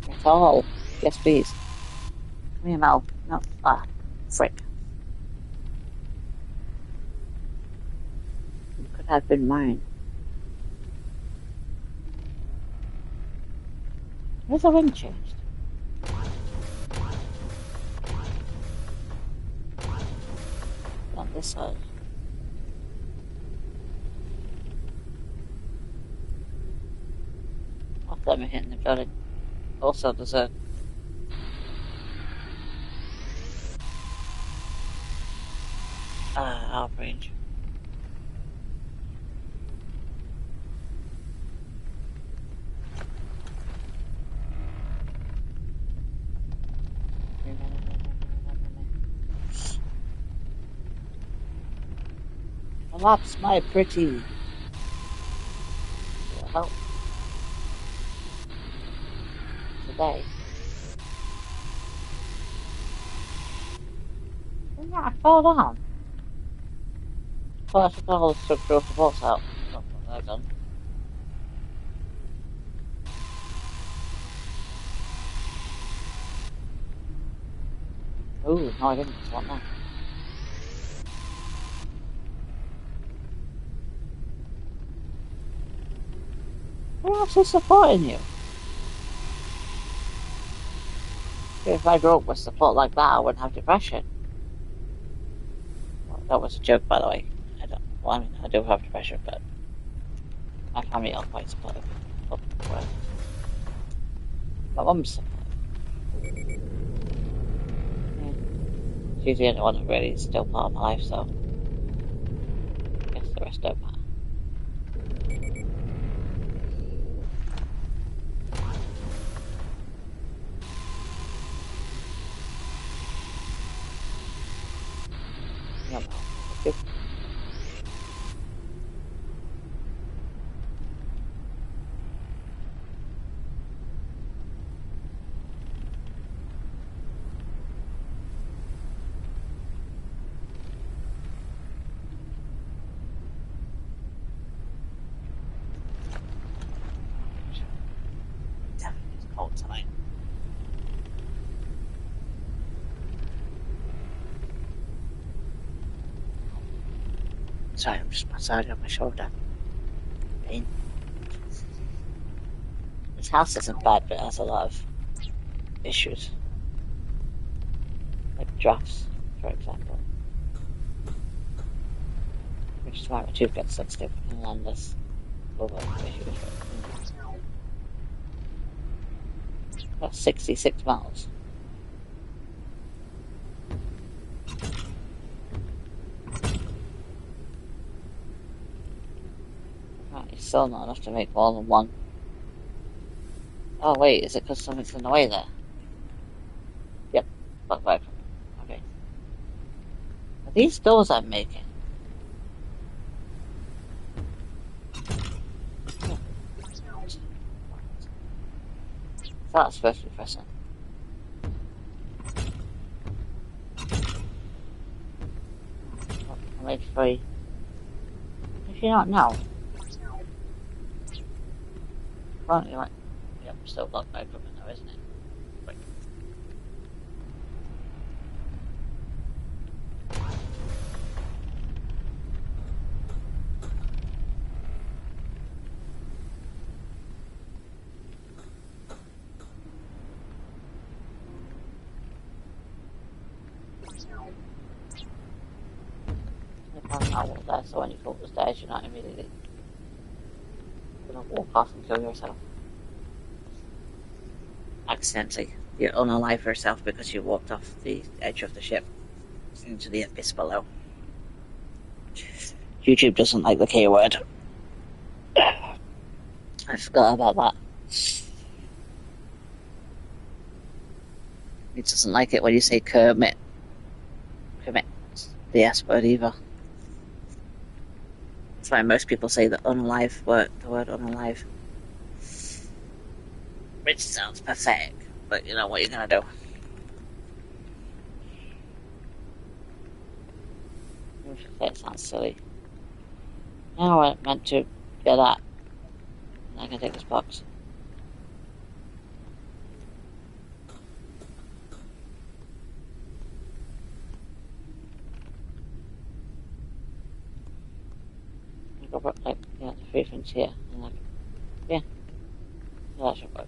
Metal. Yes, please. Come here, Mel. No. Frick. It could have been mine. Where's the ring changed? On this side. I'll let me hit in the building. Also, there's a outrange. Collapse my pretty. Help. Today. Yeah, I fell down. Well, I took all the structural supports out. Not what they've done. Ooh, no, I didn't just want that. Who else is supporting you? If I grew up with support like that, I wouldn't have depression. Well, that was a joke, by the way. I do have depression, but my family are quite supportive. My mum's supportive. Yeah. She's the only one that really is still part of my life, so I guess the rest don't matter. tonight. Sorry, I'm just massaging my shoulder. Pain. This house isn't bad, but it has a lot of issues. Like drafts, for example. Which is why my tooth gets sensitive and then there's other issues. That's 66 miles. Right, it's still not enough to make more than one. Oh wait, is it because something's in the way there? Yep, look right. Okay. Are these doors I'm making? That's supposed to be pressing. I'll make 3. If you don't know. Well, you might. Yep, still blocked by equipment though, isn't it? Right. There, so when you fall the stairs, you're not immediately gonna walk off and kill yourself. Accidentally. You unalive yourself because you walked off the edge of the ship into the abyss below. YouTube doesn't like the K word. I forgot about that. It doesn't like it when you say commit. Commit the S word either. That's why most people say the unalive word, the word unalive. Which sounds pathetic, but you know what you're gonna do. It sounds silly. Now I meant to get that. And I can take this box. I've got like, yeah, the 3 things here. And like, yeah. That should work.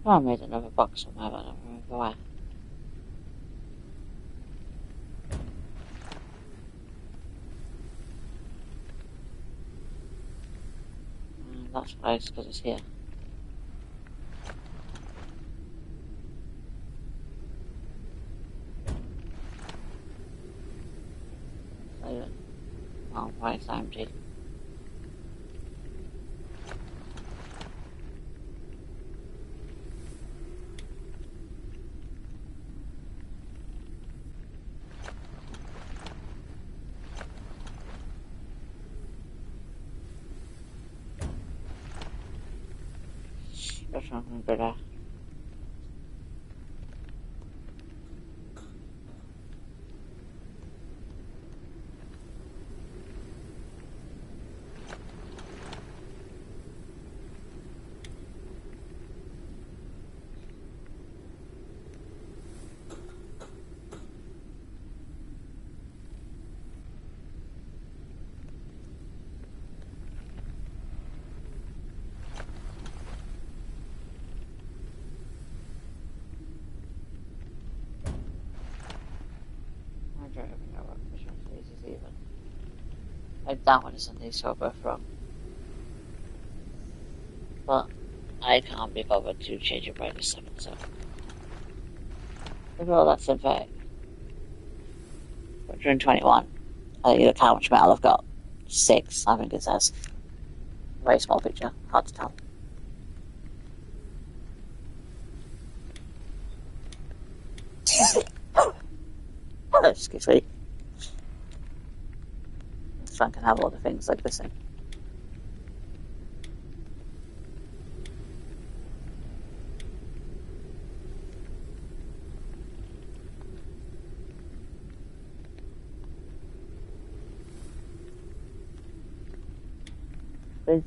Oh, I made another box somewhere, but I don't remember where. That's why it's because it's here. Oh, why it's empty? There's something better. I don't even know what which one of these is even. Like that one isn't these, so I'll both wrong. But I can't be bothered to change your brightness setting, so. Look at all that synthetic. 121. I think look how much metal I've got. 6, I think it says. Very small picture, hard to tell. Excuse me. This one can have all the things like this in. please.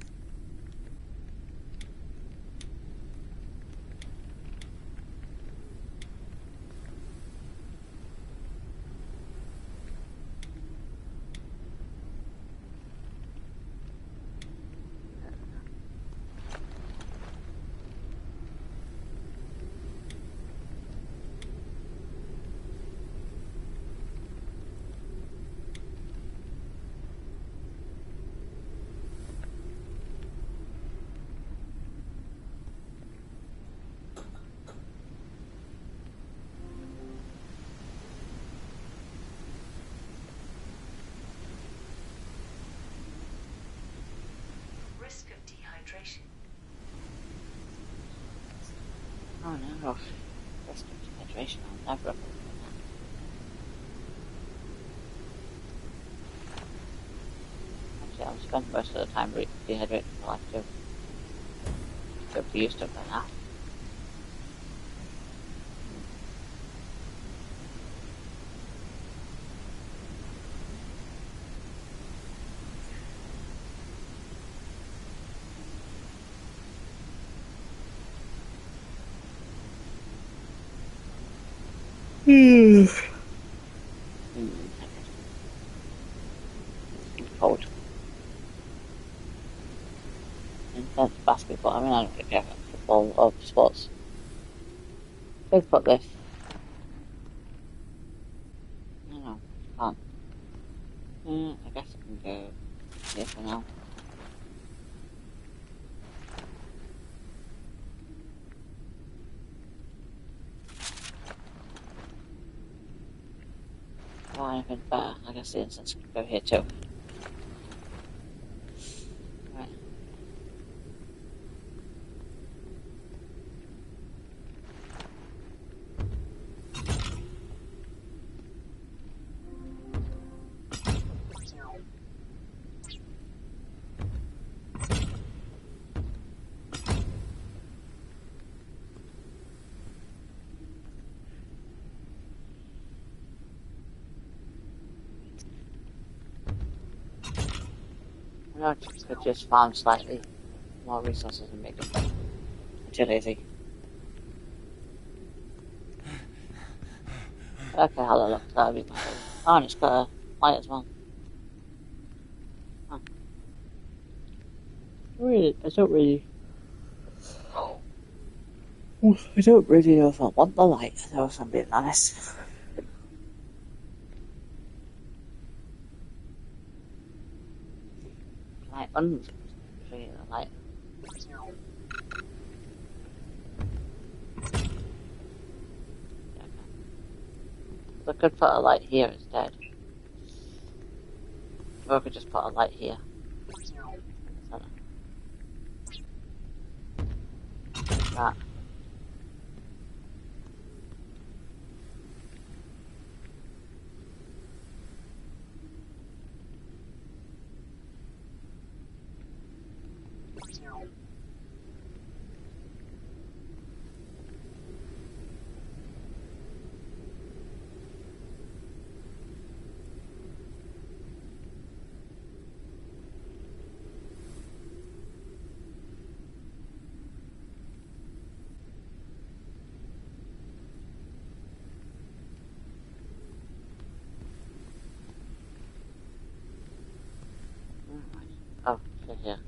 Risk of dehydration. Oh no. Risk of dehydration. I'll never remember that. Actually, I'll spend most of the time dehydrating my life too. So be used to it by now. Cold. Intense basketball. I mean, I don't really care about football or sports. Bigfoot this. No, can't. I guess I can go here for now. Oh, anything better. I guess the instance can go here too. Right. I could just farm slightly more resources and make it better. I'm too lazy. Okay, hello, look, that'll be my favorite. Oh, and it's got a light as well. Huh. I don't really know if I want the light, though, if I'm being honest. Light on the light. I could put a light here instead. Or I could just put a light here. That. Oh, here.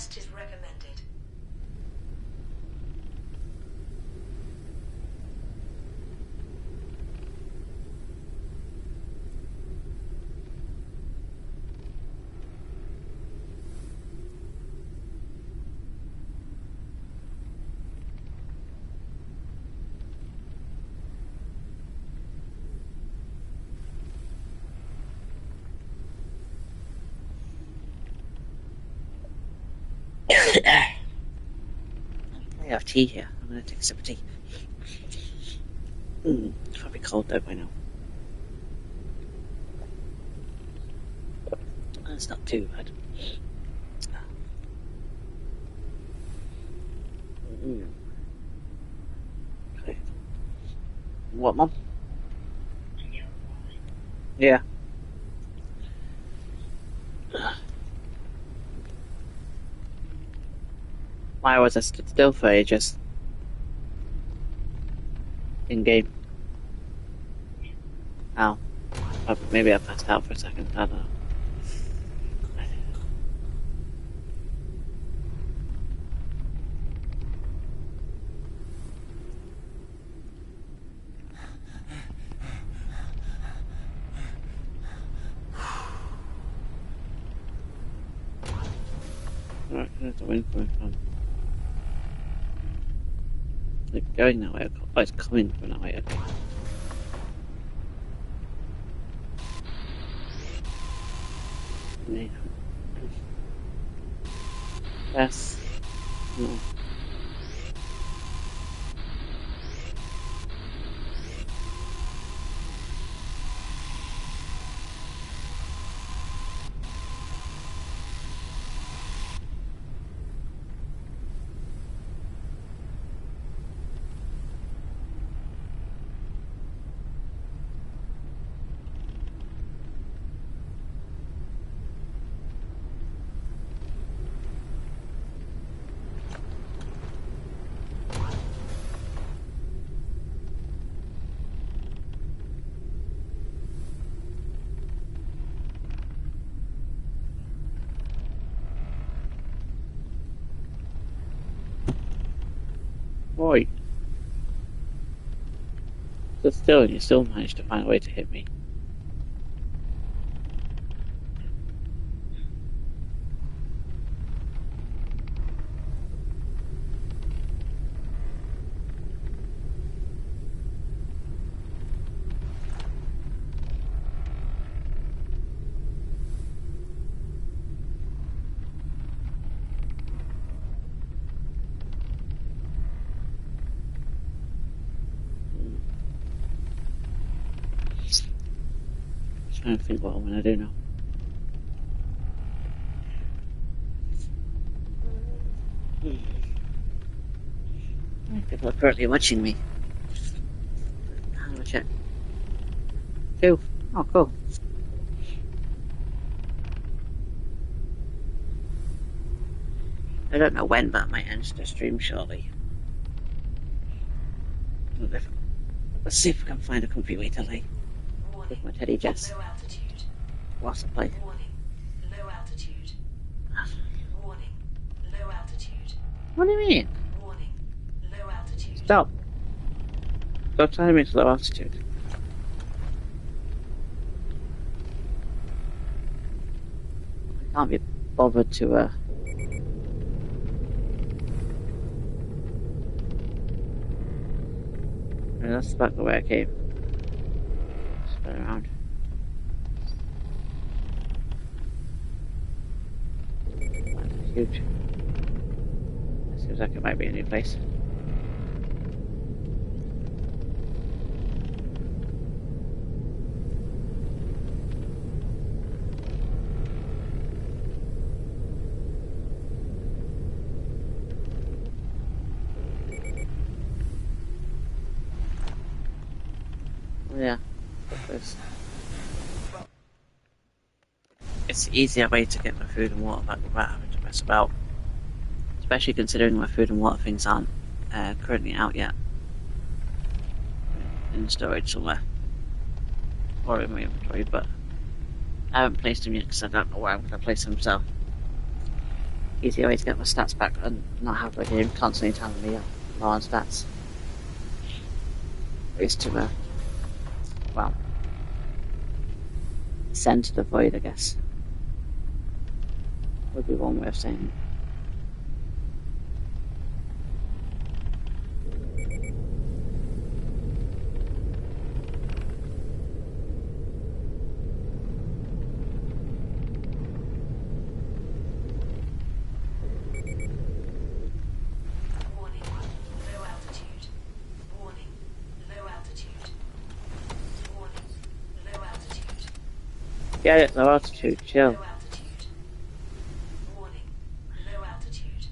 Rest is recommended. I have tea here. I'm going to take a sip of tea. It's probably cold though by now. That's not too bad. Okay. What, Mum? Yeah. Why was I stood still for ages? In game. Oh. Maybe I passed out for a second. I don't know. Alright, where's the wind coming from? Is it going that way? Oh, it's coming from that way, okay. Yeah. Yes. No. Boy. But still, you still managed to find a way to hit me. Trying to think what I'm gonna do now. People are currently watching me. How do I check? 2. Oh, cool. I don't know when, but I might end the stream shortly. Let's see if we can find a comfy way to lay with my teddy Jess. Low altitude. Whilst I play. Warning. Low altitude. Warning. Low altitude. What do you mean? Warning. Low altitude. Stop. Stop telling me it's low altitude. I can't be bothered to, that's back the way I came. Spin around. That's huge. Seems like it might be a new place. Yeah, it's the easier way to get my food and water back without having to mess about. Especially considering my food and water things aren't currently out yet. In storage somewhere. Or in my inventory, but I haven't placed them yet because I don't know where I'm going to place them, so easier way to get my stats back and not have the game constantly telling me low on stats. Is to, well, send to the void, I guess. Would be one way of saying it. Warning. Low altitude. Warning. Low altitude. Warning. Low altitude. Yeah, it's low altitude, chill. Low altitude. Warning. Low altitude.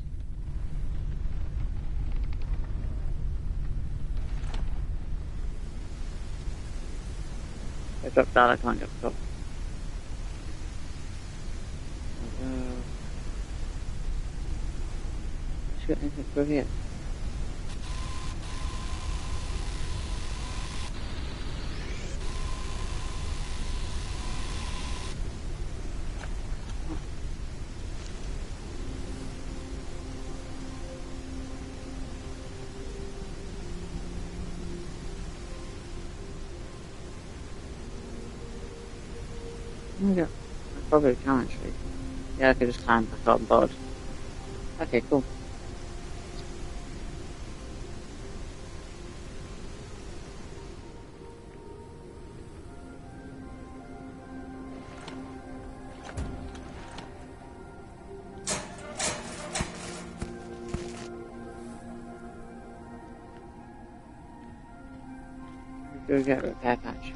If I drop down, I can't get up. Shoot anything through here? Oh yeah, I probably can actually. Yeah, I could just climb back on board. Okay, cool. Go get a repair patch.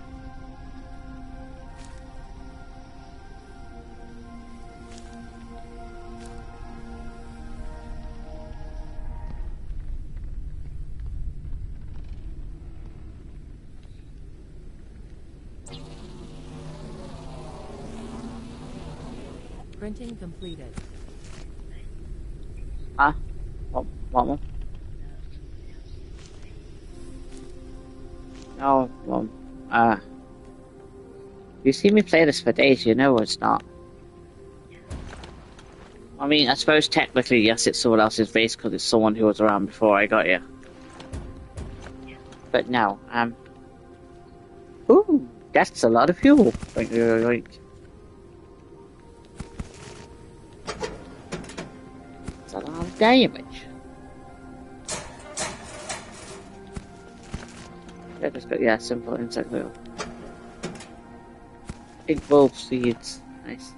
Printing completed. Ah, what one? No, well, you see me play this for days, you know it's not. I mean, I suppose technically, yes, it's someone else's race because it's someone who was around before I got here. But no, ooh, that's a lot of fuel. It's a lot of damage. I just got, yeah, simple insect oil. Big wolf seeds, nice.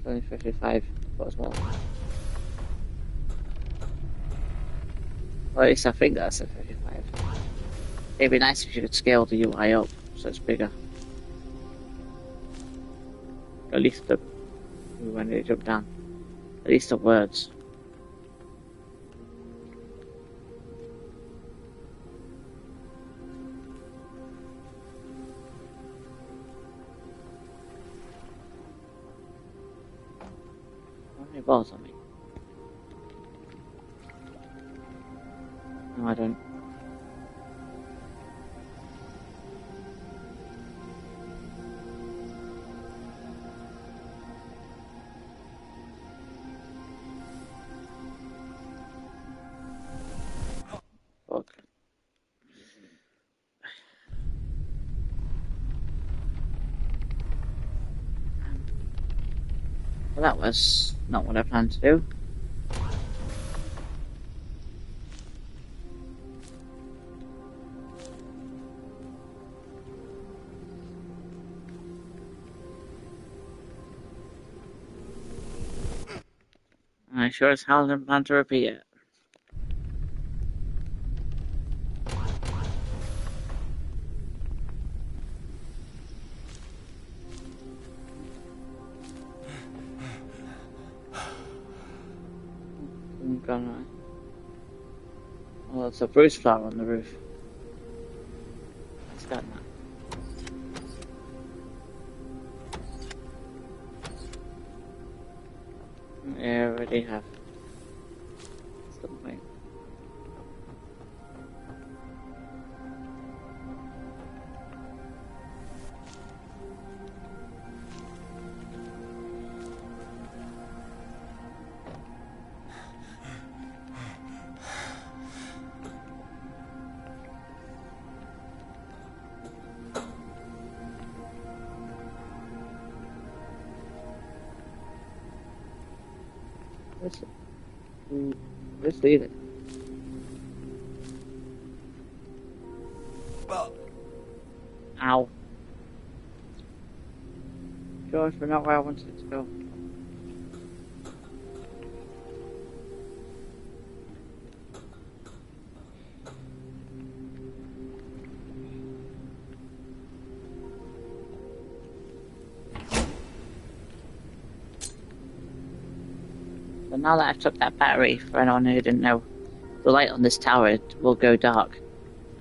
Only 55 as well. Or at least I think that's a 55. It'd be nice if you could scale the UI up so it's bigger. At least the when they jump down. At least the words. How many balls on me? No, I don't. Fuck. Well, that was not what I planned to do. sure as hell didn't plan to repeat it. I'm gonna. Well, it's a Bruce flower on the roof. It's got that. Yeah, I already have something. Let's leave it. Ow. George, we're not where I wanted it to go. So now that I've took that battery, for anyone who didn't know, the light on this tower will go dark.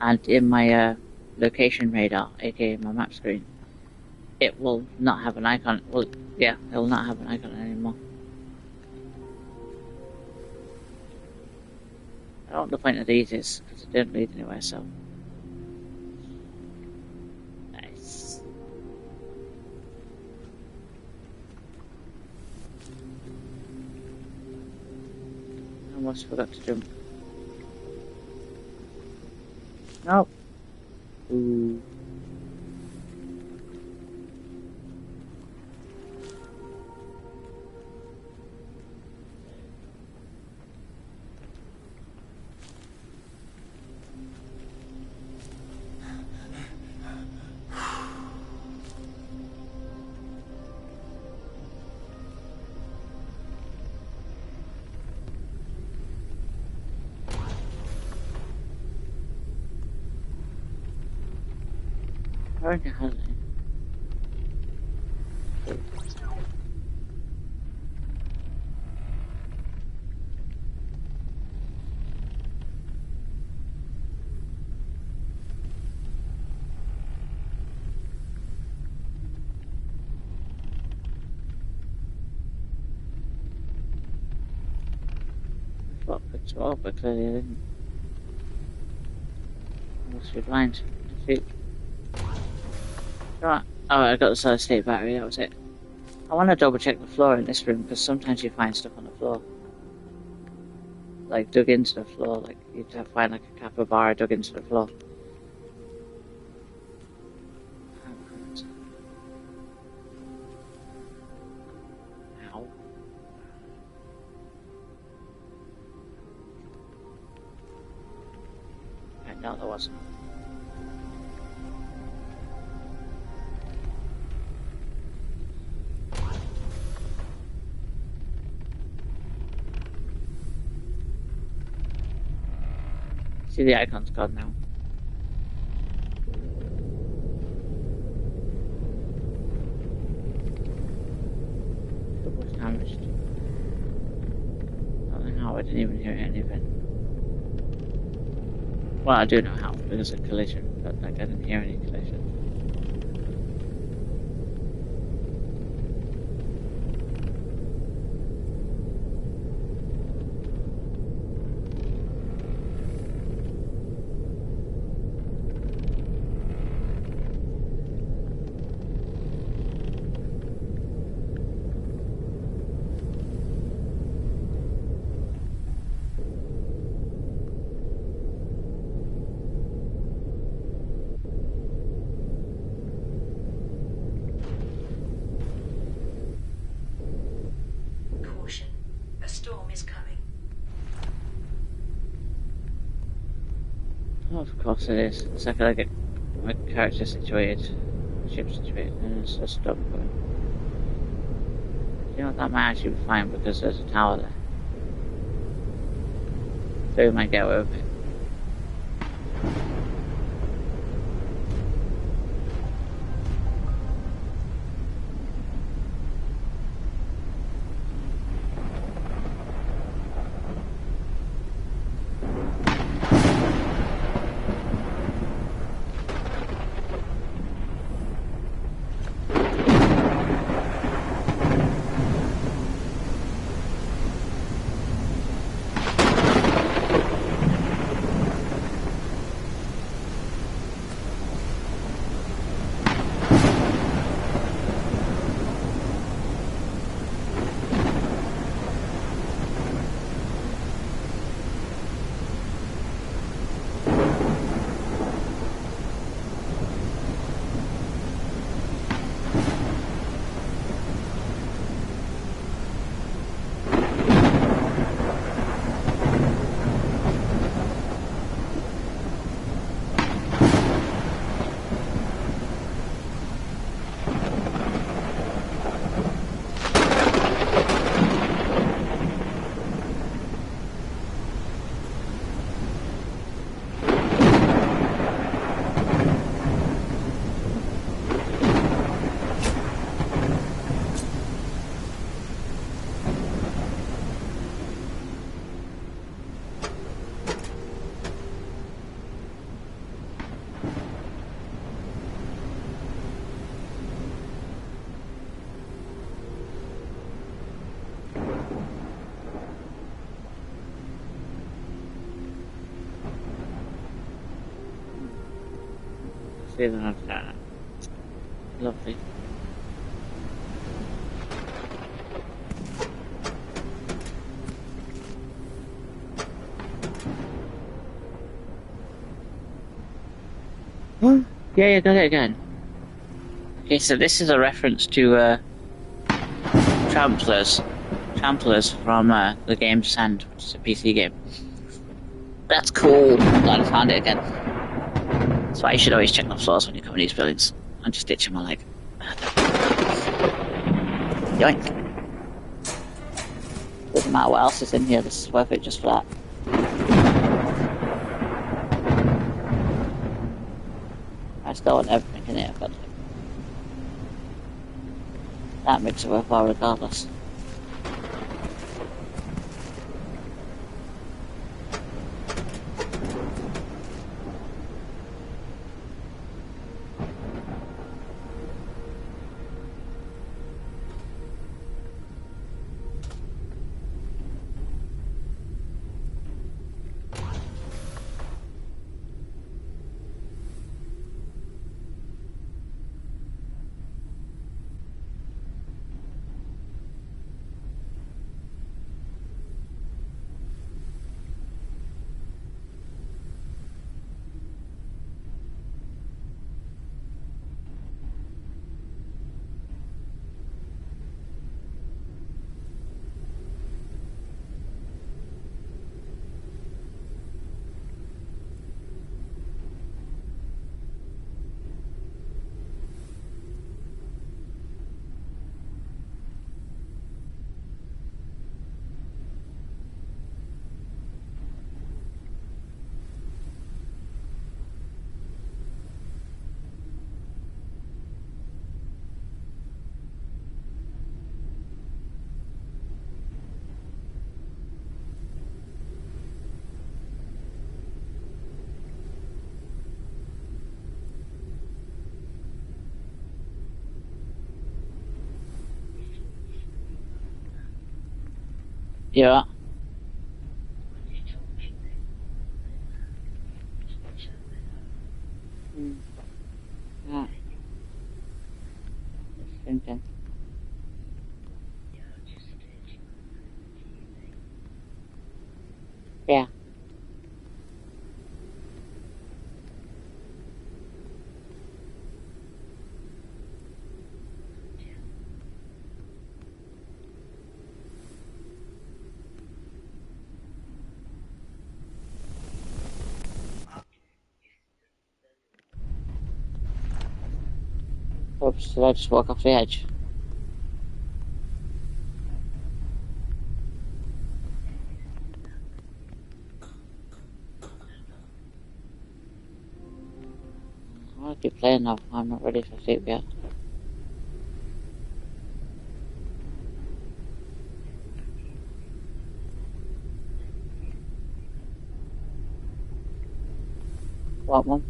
And in my location radar, aka my map screen, it will not have an icon. Well, yeah, it will not have an icon anymore. I don't know what the point of these is, because it didn't lead anywhere, so. Nice. I almost forgot to jump. No. Ooh. Where the hell? I thought it's all, but clearly I didn't. I must be blind. Shoot. Right. Oh, I got the solid state battery, that was it. I want to double check the floor in this room, because sometimes you find stuff on the floor. Like, dug into the floor, like, you'd have to find like a capybara dug into the floor. Ow. No, there wasn't. See, the icon's gone now. It was damaged. I don't know how, I didn't even hear anything. Well, I do know how, because of collision, but like, I didn't hear any collision. Caution. A storm is coming. Oh, of course it is. The second I get my character situated, ship situated, and it's just stop going. You know, that might actually be fine because there's a tower there. So we might get away with it. See that? Lovely. Oh, yeah, you got it again. Okay, so this is a reference to Tramplers. Tramplers from the game Sand, which is a PC game. That's cool. I'm glad I found it again. That's why you should always check the floors when you come in these buildings. I'm just itching my leg. Yoink. Doesn't matter what else is in here, this is worth it just for that. I still want everything in here, but that makes it worthwhile regardless. Yeah. Yeah. Just thinking. Yeah. Oops, did I just walk off the edge? keep playing now. I'm not ready for sleep yet. What, Mum?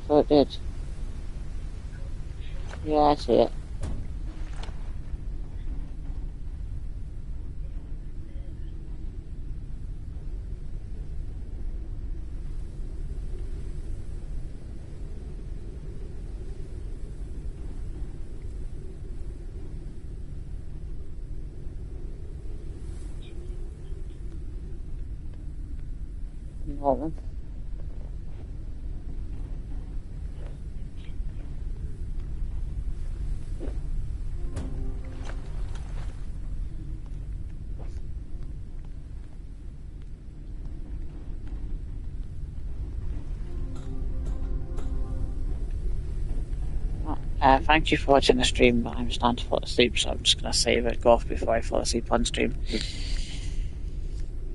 So it did. Yeah, I see it. No. Thank you for watching the stream, but I'm starting to fall asleep, so I'm just going to save it, go off before I fall asleep on stream.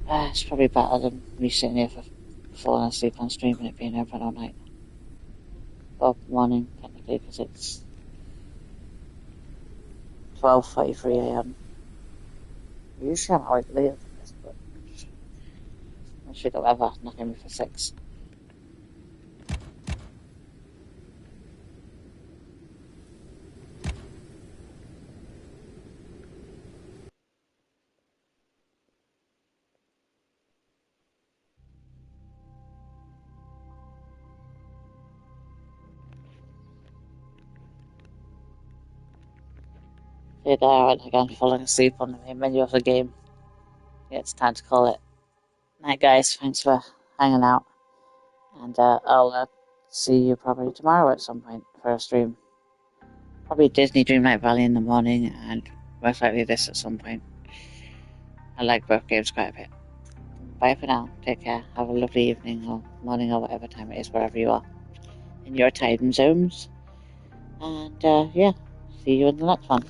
It's probably better than me sitting here for falling asleep on stream and it being open all night. Well, morning, technically, because it's 12:43 a.m. Usually I'm out later than this, but I should have ever knocking me for 6. See there, I went again, falling asleep on the main menu of the game. Yeah, it's time to call it night, guys. Thanks for hanging out, and I'll see you probably tomorrow at some point for a stream. Probably Disney Dreamlight Valley in the morning, and most likely this at some point. I like both games quite a bit. Bye for now. Take care. Have a lovely evening or morning or whatever time it is, wherever you are in your time zones. And yeah, see you in the next one.